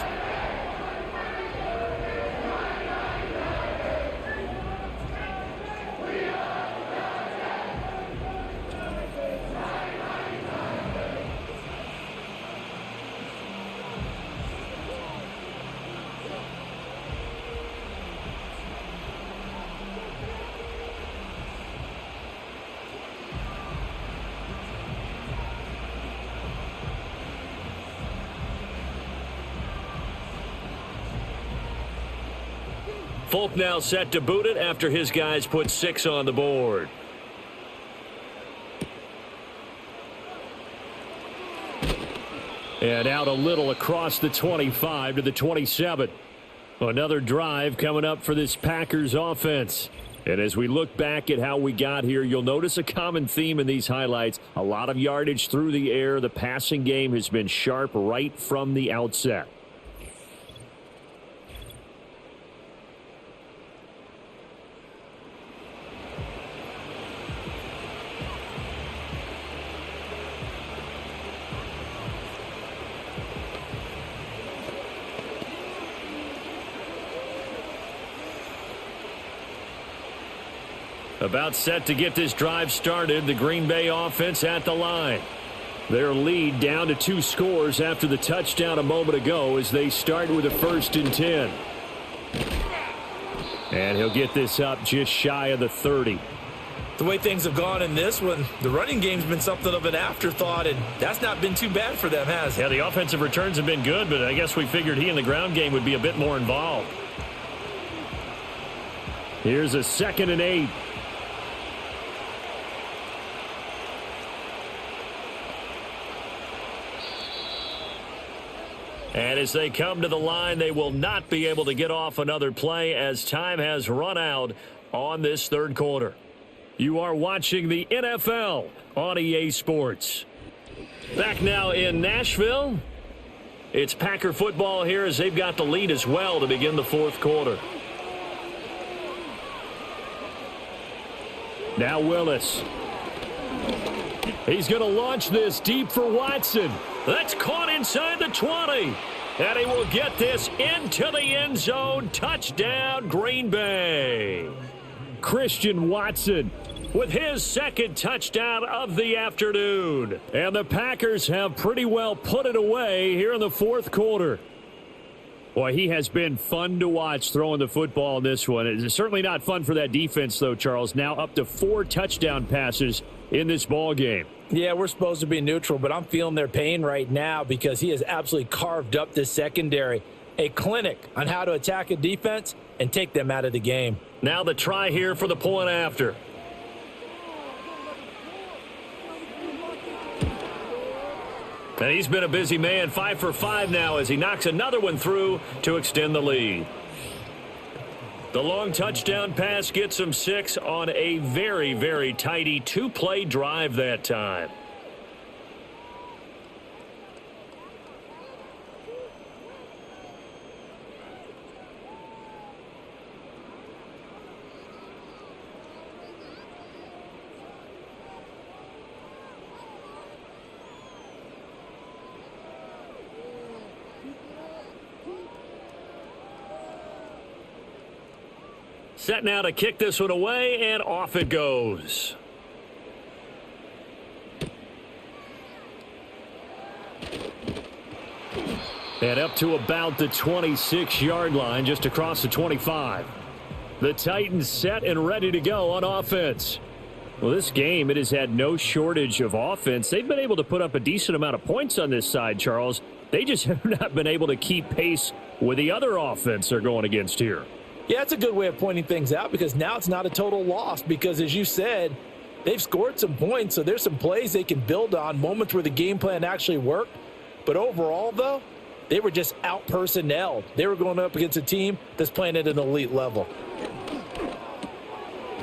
Folk now set to boot it after his guys put 6 on the board. And out a little across the 25 to the 27. Another drive coming up for this Packers offense. And as we look back at how we got here, you'll notice a common theme in these highlights. A lot of yardage through the air. The passing game has been sharp right from the outset. About set to get this drive started, the Green Bay offense at the line. Their lead down to 2 scores after the touchdown a moment ago as they start with a 1st and 10. And he'll get this up just shy of the 30. The way things have gone in this one, the running game's been something of an afterthought, and that's not been too bad for them, has it? Yeah, the offensive returns have been good, but I guess we figured he in the ground game would be a bit more involved. Here's a 2nd and 8. And as they come to the line, they will not be able to get off another play as time has run out on this third quarter. You are watching the NFL on EA Sports. Back now in Nashville. It's Packer football here as they've got the lead as well to begin the fourth quarter. Now Willis. He's going to launch this deep for Watson. That's caught inside the 20. And he will get this into the end zone. Touchdown, Green Bay. Christian Watson with his 2nd touchdown of the afternoon. And the Packers have pretty well put it away here in the fourth quarter. Boy, he has been fun to watch throwing the football in this one. It's certainly not fun for that defense, though, Charles. Now up to 4 touchdown passes in this ball game. Yeah, we're supposed to be neutral, but I'm feeling their pain right now because he has absolutely carved up this secondary. A clinic on how to attack a defense and take them out of the game. Now the try here for the point after. And he's been a busy man, 5 for 5 now as he knocks another one through to extend the lead. The long touchdown pass gets him 6 on a very, very tidy 2-play drive that time. Set now to kick this one away, and off it goes. And up to about the 26-yard line, just across the 25. The Titans set and ready to go on offense. Well, this game, it has had no shortage of offense. They've been able to put up a decent amount of points on this side, Charles. They just have not been able to keep pace with the other offense they're going against here. Yeah, it's a good way of pointing things out because now it's not a total loss because, as you said, they've scored some points, so there's some plays they can build on, moments where the game plan actually worked. But overall, though, they were just out-personnelled. They were going up against a team that's playing at an elite level.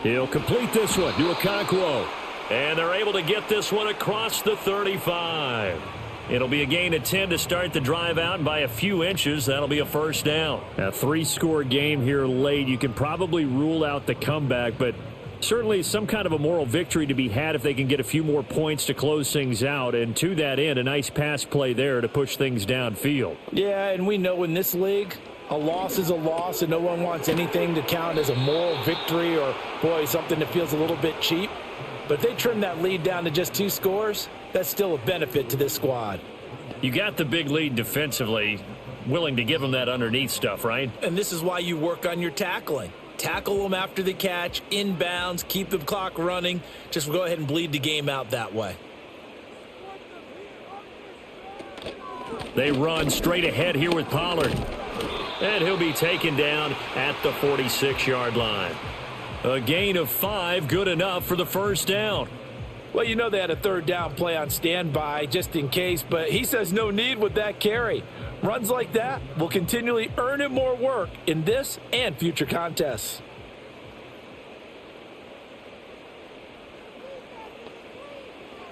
He'll complete this one to Okonkwo. And they're able to get this one across the 35. It'll be a gain of 10 to start the drive out by a few inches. That'll be a first down. A 3-score game here late. You can probably rule out the comeback, but certainly some kind of a moral victory to be had if they can get a few more points to close things out. And to that end, a nice pass play there to push things downfield. Yeah, and we know in this league, a loss is a loss, and no one wants anything to count as a moral victory or, boy, something that feels a little bit cheap. But if they trim that lead down to just 2 scores, that's still a benefit to this squad. You got the big lead defensively, willing to give them that underneath stuff, right? And this is why you work on your tackling. Tackle them after the catch, inbounds, keep the clock running. Just go ahead and bleed the game out that way. They run straight ahead here with Pollard. And he'll be taken down at the 46-yard line. A gain of 5, good enough for the first down. Well, you know they had a third down play on standby just in case, but he says no need with that carry. Runs like that will continually earn him more work in this and future contests.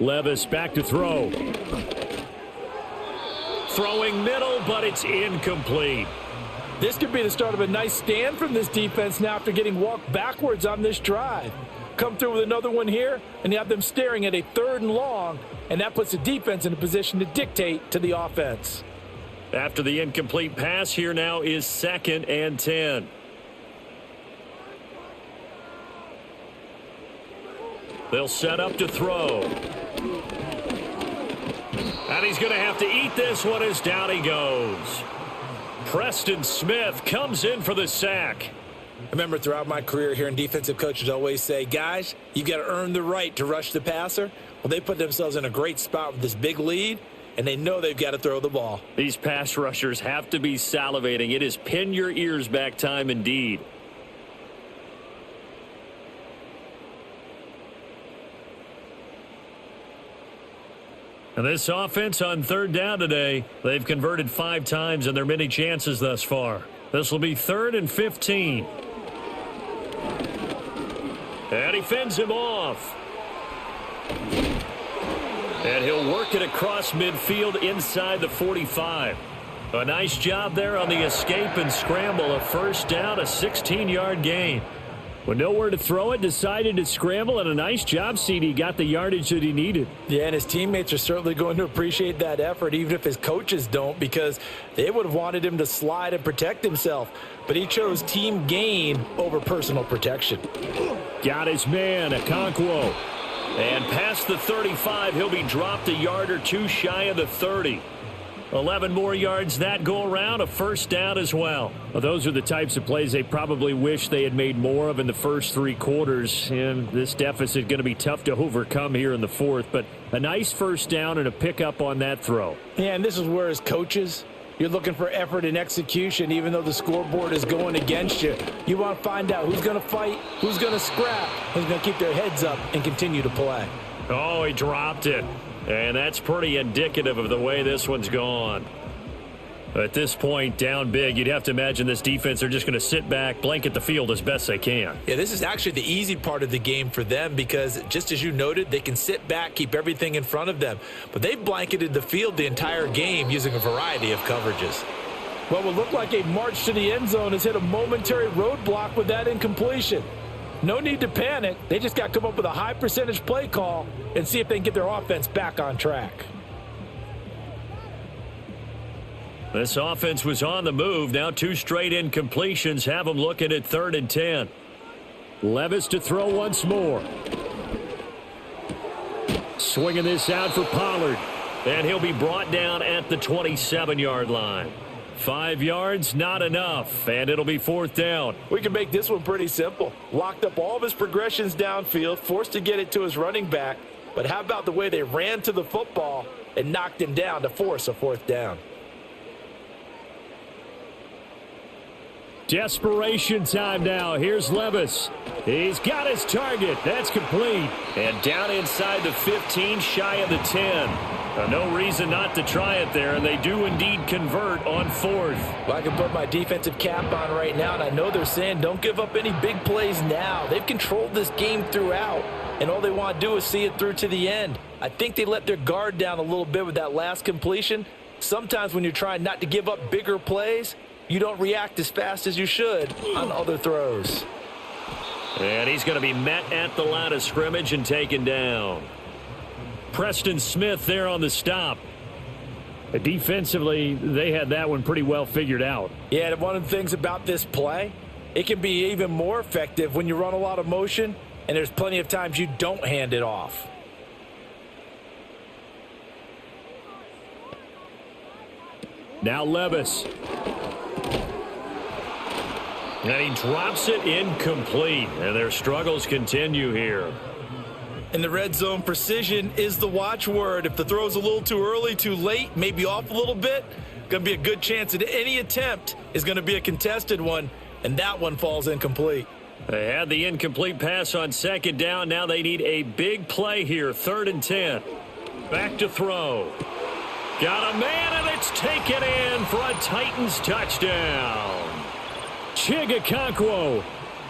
Levis back to throw. Throwing middle, but it's incomplete. This could be the start of a nice stand from this defense now after getting walked backwards on this drive. Come through with another one here, and you have them staring at a 3rd and long, and that puts the defense in a position to dictate to the offense. After the incomplete pass, here now is 2nd and 10. They'll set up to throw. And he's going to have to eat this one as down he goes. Preston Smith comes in for the sack. I remember throughout my career hearing defensive coaches always say, guys, you got to earn the right to rush the passer. Well, they put themselves in a great spot with this big lead, and they know they've got to throw the ball. These pass rushers have to be salivating. It is pin your ears back time indeed. And this offense on 3rd down today, they've converted 5 times in their many chances thus far. This will be 3rd and 15. And he fends him off. And he'll work it across midfield inside the 45. A nice job there on the escape and scramble. A first down, a 16-yard gain. With nowhere to throw it, decided to scramble, and a nice job, CD. Got the yardage that he needed. Yeah, and his teammates are certainly going to appreciate that effort, even if his coaches don't, because they would have wanted him to slide and protect himself. But he chose team gain over personal protection. Got his man, Okonkwo. And past the 35, he'll be dropped a yard or 2 shy of the 30. 11 more yards that go around, a first down as well. Well, those are the types of plays they probably wish they had made more of in the first 3 quarters. And this deficit going to be tough to overcome here in the 4th. But a nice first down and a pickup on that throw. Yeah, and this is where as coaches, you're looking for effort and execution, even though the scoreboard is going against you. You want to find out who's going to fight, who's going to scrap, who's going to keep their heads up and continue to play. Oh, he dropped it. And that's pretty indicative of the way this one's gone. At this point, down big, you'd have to imagine this defense are just going to sit back, blanket the field as best they can. Yeah, this is actually the easy part of the game for them because, just as you noted, they can sit back, keep everything in front of them. But they've blanketed the field the entire game using a variety of coverages. What will look like a march to the end zone has hit a momentary roadblock with that incompletion. No need to panic. They just got to come up with a high percentage play call and see if they can get their offense back on track. This offense was on the move. Now 2 straight incompletions have them looking at 3rd and 10. Levis to throw once more. Swinging this out for Pollard. And he'll be brought down at the 27-yard line. 5 yards, not enough, and it'll be 4th down. We can make this one pretty simple. Locked up all of his progressions downfield, forced to get it to his running back. But how about the way they ran to the football and knocked him down to force a 4th down? Desperation time now. Here's Levis. He's got his target. That's complete. And down inside the 15, shy of the 10. No reason not to try it there, and they do indeed convert on 4th. Well, I can put my defensive cap on right now, and I know they're saying don't give up any big plays now. They've controlled this game throughout, and all they want to do is see it through to the end. I think they let their guard down a little bit with that last completion. Sometimes when you're trying not to give up bigger plays, you don't react as fast as you should on other throws. And he's going to be met at the line of scrimmage and taken down. Preston Smith there on the stop. Defensively, they had that one pretty well figured out. Yeah, and one of the things about this play, it can be even more effective when you run a lot of motion, and there's plenty of times you don't hand it off. Now Levis. And he drops it incomplete, and their struggles continue here. In the red zone, precision is the watchword. If the throw's a little too early, too late, maybe off a little bit, going to be a good chance that any attempt is going to be a contested one, and that one falls incomplete. They had the incomplete pass on 2nd down. Now they need a big play here, 3rd and 10. Back to throw. Got a man, and it's taken in for a Titans touchdown. Chigakonkwo.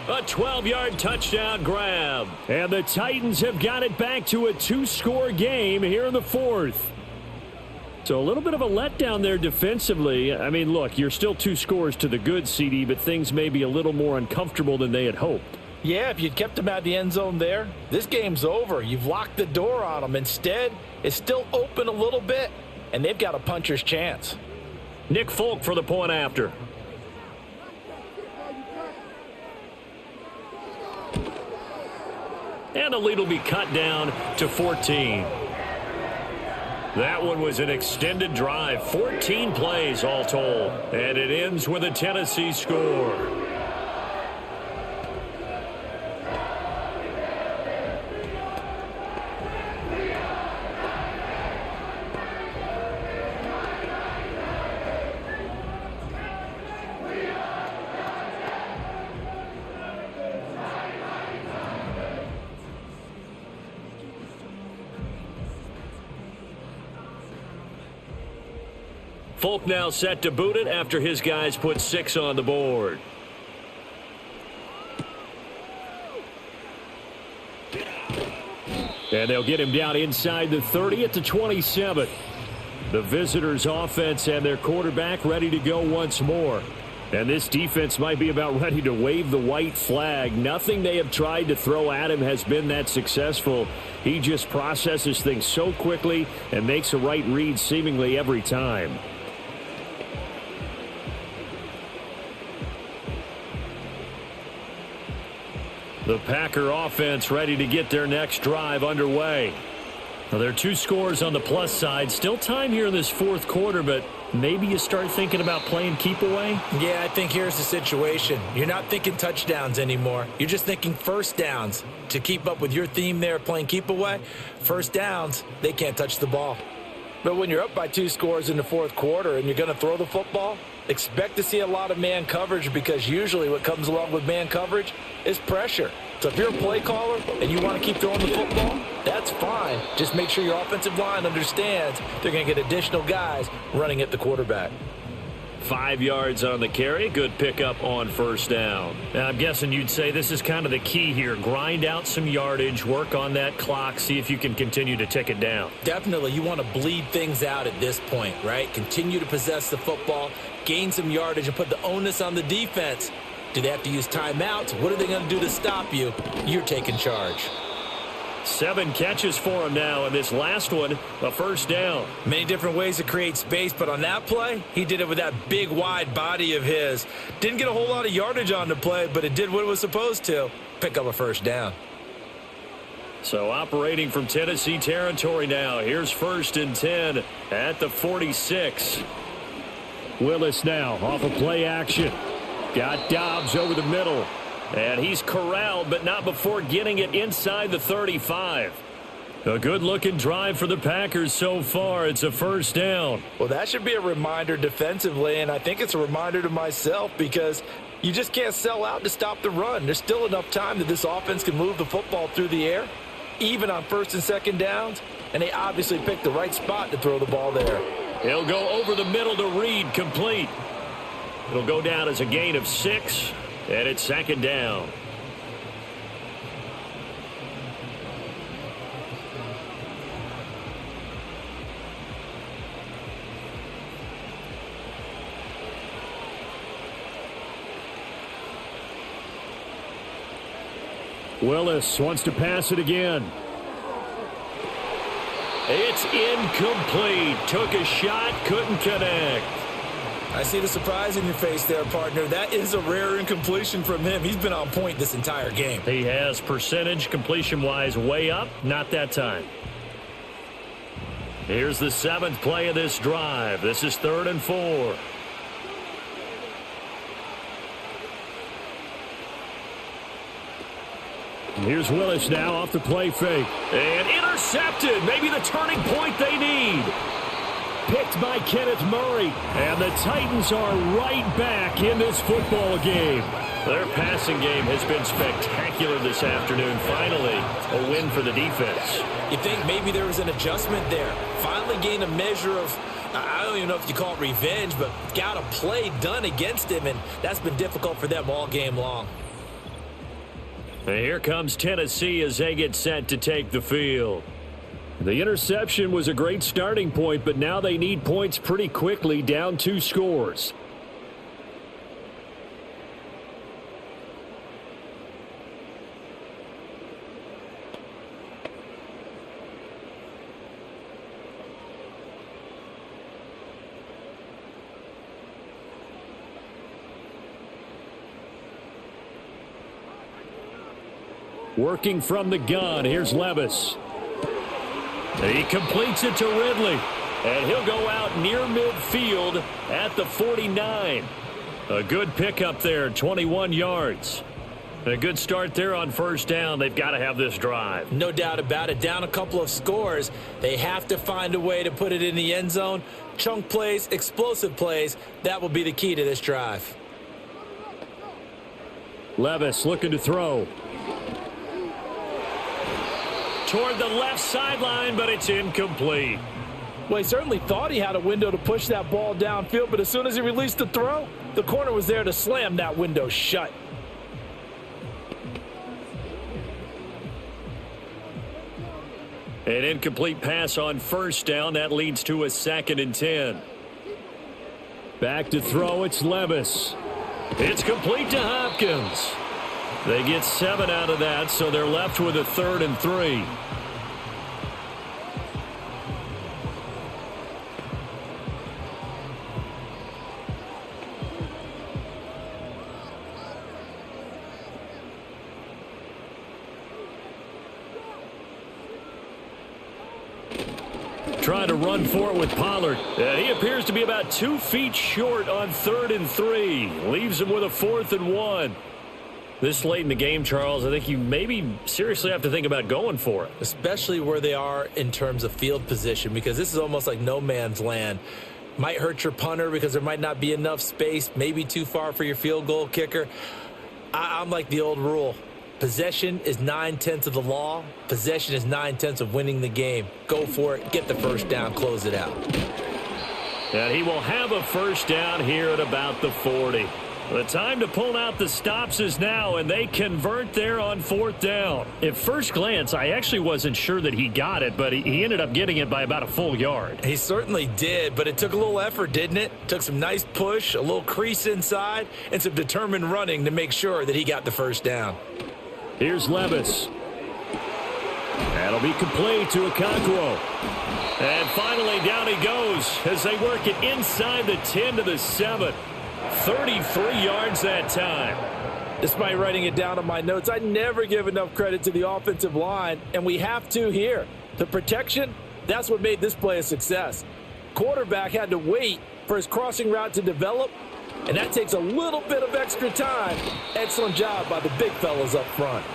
A 12-yard touchdown grab. And the Titans have got it back to a 2-score game here in the 4th. So a little bit of a letdown there defensively. I mean, look, you're still 2 scores to the good, CD, but things may be a little more uncomfortable than they had hoped. Yeah, if you'd kept them out of the end zone there, this game's over. You've locked the door on them. Instead, it's still open a little bit, and they've got a puncher's chance. Nick Folk for the point after. And the lead will be cut down to 14. That one was an extended drive, 14 plays all told. And it ends with a Tennessee score. Folk now set to boot it after his guys put 6 on the board. And they'll get him down inside the 30 at the 27. The visitors' offense and their quarterback ready to go once more. And this defense might be about ready to wave the white flag. Nothing they have tried to throw at him has been that successful. He just processes things so quickly and makes a right read seemingly every time. The Packer offense ready to get their next drive underway. Now, there are 2 scores on the plus side. Still time here in this 4th quarter, but maybe you start thinking about playing keep away? Yeah, I think here's the situation. You're not thinking touchdowns anymore. You're just thinking first downs. To keep up with your theme there, playing keep away, first downs, they can't touch the ball. But when you're up by 2 scores in the 4th quarter and you're going to throw the football, expect to see a lot of man coverage, because usually what comes along with man coverage is pressure. So if you're a play caller and you want to keep throwing the football, that's fine. Just make sure your offensive line understands they're going to get additional guys running at the quarterback. 5 yards on the carry. Good pickup on 1st down. Now, I'm guessing you'd say this is kind of the key here. Grind out some yardage, work on that clock, see if you can continue to tick it down. Definitely. You want to bleed things out at this point, right? Continue to possess the football, gain some yardage, and put the onus on the defense. Do they have to use timeouts? What are they going to do to stop you? You're taking charge. 7 catches for him now, and this last one, a 1st down. Many different ways to create space, but on that play, he did it with that big, wide body of his. Didn't get a whole lot of yardage on the play, but it did what it was supposed to. Pick up a 1st down. So operating from Tennessee territory now. Here's 1st and 10 at the 46. Willis now off of play action. Got Dobbs over the middle. And he's corralled, but not before getting it inside the 35. A good-looking drive for the Packers so far. It's a first down. Well, that should be a reminder defensively, and I think it's a reminder to myself because you just can't sell out to stop the run. There's still enough time that this offense can move the football through the air, even on first and second downs, and they obviously picked the right spot to throw the ball there. He'll go over the middle to Reed, complete. It'll go down as a gain of 6, and it's second down. Willis wants to pass it again. It's incomplete. Took a shot, couldn't connect. I see the surprise in your face there, partner. That is a rare incompletion from him. He's been on point this entire game. He has percentage completion-wise way up, not that time. Here's the 7th play of this drive. This is 3rd and 4. Here's Willis now off the play fake. And intercepted. Maybe the turning point they need. Picked by Kenneth Murray. And the Titans are right back in this football game. Their passing game has been spectacular this afternoon. Finally, a win for the defense. You think maybe there was an adjustment there. Finally gained a measure of, I don't even know if you call it revenge, but got a play done against him, and that's been difficult for them all game long. And here comes Tennessee as they get set to take the field. The interception was a great starting point, but now they need points pretty quickly, down 2 scores. Working from the gun, here's Levis. He completes it to Ridley. And he'll go out near midfield at the 49. A good pickup there, 21 yards. A good start there on first down. They've got to have this drive. No doubt about it. Down a couple of scores. They have to find a way to put it in the end zone. Chunk plays, explosive plays. That will be the key to this drive. Levis looking to throw. Toward the left sideline, but it's incomplete. Well, he certainly thought he had a window to push that ball downfield, but as soon as he released the throw, the corner was there to slam that window shut. An incomplete pass on first down. That leads to a 2nd and 10. Back to throw, it's Levis. It's complete to Hopkins. They get 7 out of that, so they're left with a 3rd and 3. Trying to run for it with Pollard. He appears to be about 2 feet short on 3rd and 3. Leaves him with a 4th and 1. This late in the game, Charles, I think you maybe seriously have to think about going for it. Especially where they are in terms of field position, because this is almost like no man's land. Might hurt your punter because there might not be enough space, maybe too far for your field goal kicker. I'm like the old rule. Possession is 9/10 of the law. Possession is 9/10 of winning the game. Go for it. Get the first down. Close it out. And he will have a first down here at about the 40. The time to pull out the stops is now, and they convert there on 4th down. At first glance, I actually wasn't sure that he got it, but he ended up getting it by about a full yard. He certainly did, but it took a little effort, didn't it? Took some nice push, a little crease inside, and some determined running to make sure that he got the first down. Here's Levis. That'll be complete to Okonkwo. And finally, down he goes as they work it inside the 10 to the 7. 33 yards that time. Despite writing it down on my notes, I never give enough credit to the offensive line, and we have to here. The protection, that's what made this play a success. Quarterback had to wait for his crossing route to develop, and that takes a little bit of extra time. Excellent job by the big fellas up front.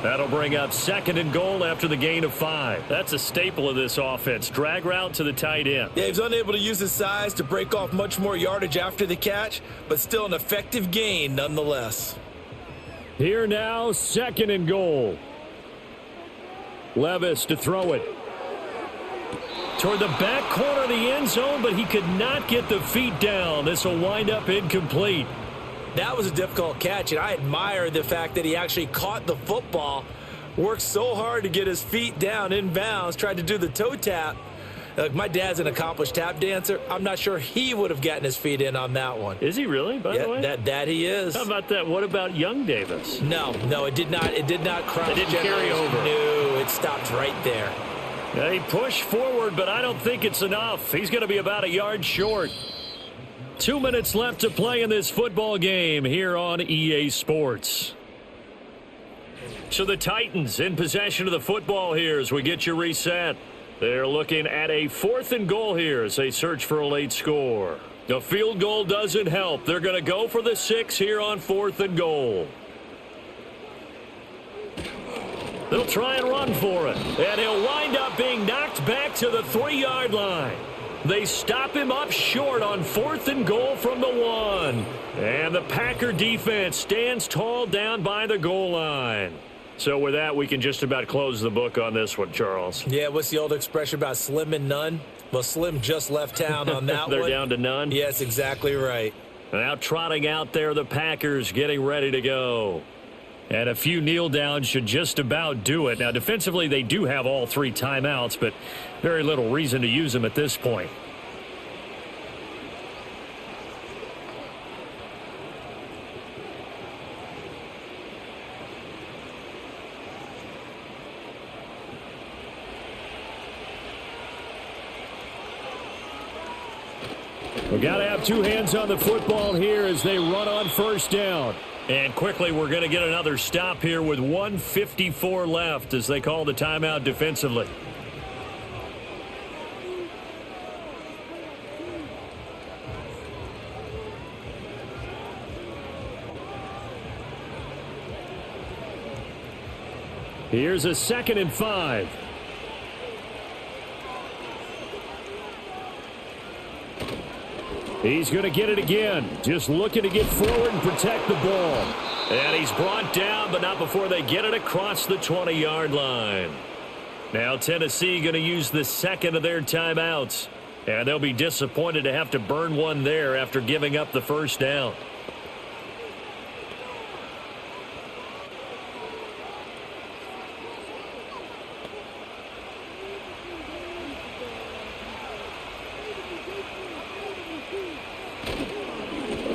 That'll bring up 2nd and goal after the gain of 5. That's a staple of this offense. Drag route to the tight end. Yeah, he's unable to use his size to break off much more yardage after the catch, but still an effective gain nonetheless. Here now, 2nd and goal. Levis to throw it. Toward the back corner of the end zone, but he could not get the feet down. This will wind up incomplete. That was a difficult catch, and I admire the fact that he actually caught the football, worked so hard to get his feet down inbounds, tried to do the toe tap. Like, my dad's an accomplished tap dancer. I'm not sure he would have gotten his feet in on that one. Is he really, by the way? That he is. How about that? What about young Davis? No, it did not. It did not cross. It didn't carry over. No, it stopped right there. Yeah, he pushed forward, but I don't think it's enough. He's going to be about a yard short. 2 minutes left to play in this football game here on EA Sports. So the Titans in possession of the football here as we get you reset. They're looking at a 4th and goal here as they search for a late score. The field goal doesn't help. They're going to go for the 6 here on 4th and goal. They'll try and run for it. And he'll wind up being knocked back to the 3-yard line. They stop him up short on 4th and goal from the 1. And the Packer defense stands tall down by the goal line. So with that, we can just about close the book on this one, Charles. Yeah, what's the old expression about slim and none? Well, Slim just left town on that They're one. down to none? Yes, exactly right. Now trotting out there, the Packers getting ready to go. And a few kneel downs should just about do it. Now, defensively, they do have all 3 timeouts, but very little reason to use them at this point. We got to have 2 hands on the football here as they run on 1st down. And quickly, we're going to get another stop here with 1:54 left as they call the timeout defensively. Here's a 2nd and 5. He's going to get it again. Just looking to get forward and protect the ball. And he's brought down, but not before they get it across the 20-yard line. Now Tennessee going to use the 2nd of their timeouts. And they'll be disappointed to have to burn one there after giving up the 1st down.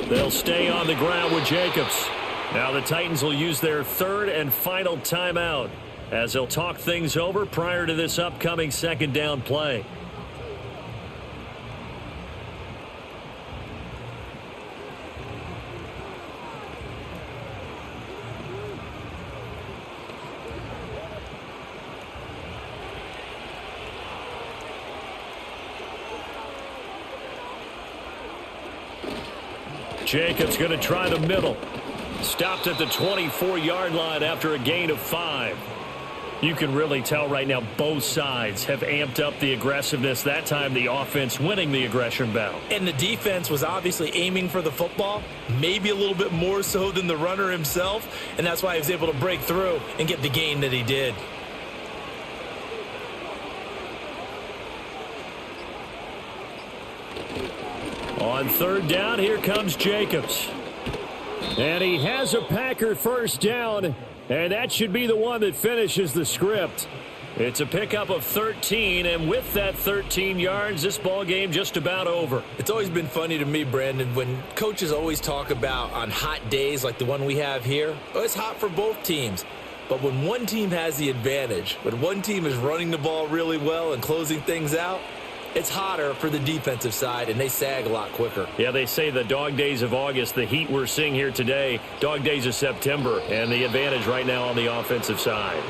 They'll stay on the ground with Jacobs. Now the Titans will use their 3rd and final timeout as they'll talk things over prior to this upcoming 2nd down play. Jacobs going to try the middle. Stopped at the 24-yard line after a gain of 5. You can really tell right now both sides have amped up the aggressiveness. That time the offense winning the aggression battle. And the defense was obviously aiming for the football, maybe a little bit more so than the runner himself, and that's why he was able to break through and get the gain that he did. On 3rd down, here comes Jacobs. And he has a Packer 1st down, and that should be the one that finishes the script. It's a pickup of 13, and with that 13 yards, this ball game just about over. It's always been funny to me, Brandon, when coaches always talk about on hot days like the one we have here, oh, it's hot for both teams. But when one team has the advantage, when one team is running the ball really well and closing things out, it's hotter for the defensive side, and they sag a lot quicker. Yeah, they say the dog days of August, the heat we're seeing here today, dog days of September, and the advantage right now on the offensive side.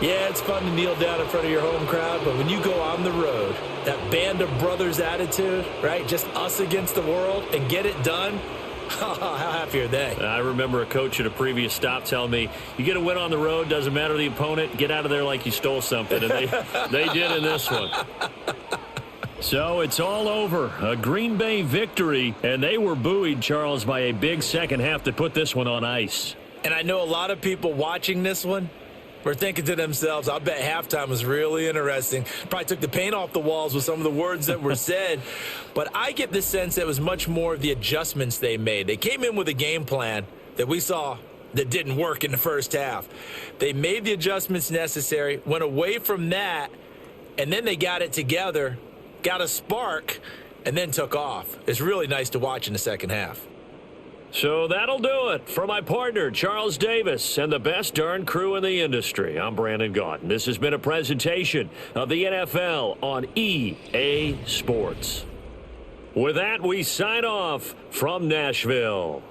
Yeah, it's fun to kneel down in front of your home crowd, but when you go on the road, that band of brothers attitude, right? Just us against the world and get it done. How happy are they? I remember a coach at a previous stop telling me, you get a win on the road, doesn't matter the opponent, get out of there like you stole something. And they did in this one. So it's all over. A Green Bay victory, and they were buoyed, Charles, by a big second half that put this one on ice. And I know a lot of people watching this one were thinking to themselves, I bet halftime was really interesting. Probably took the paint off the walls with some of the words that were said. But I get the sense that it was much more of the adjustments they made. They came in with a game plan that we saw that didn't work in the first half. They made the adjustments necessary, went away from that, and then they got it together, got a spark, and then took off. It's really nice to watch in the second half. So that'll do it for my partner, Charles Davis, and the best darn crew in the industry. I'm Brandon Gaudin. This has been a presentation of the NFL on EA Sports. With that, we sign off from Nashville.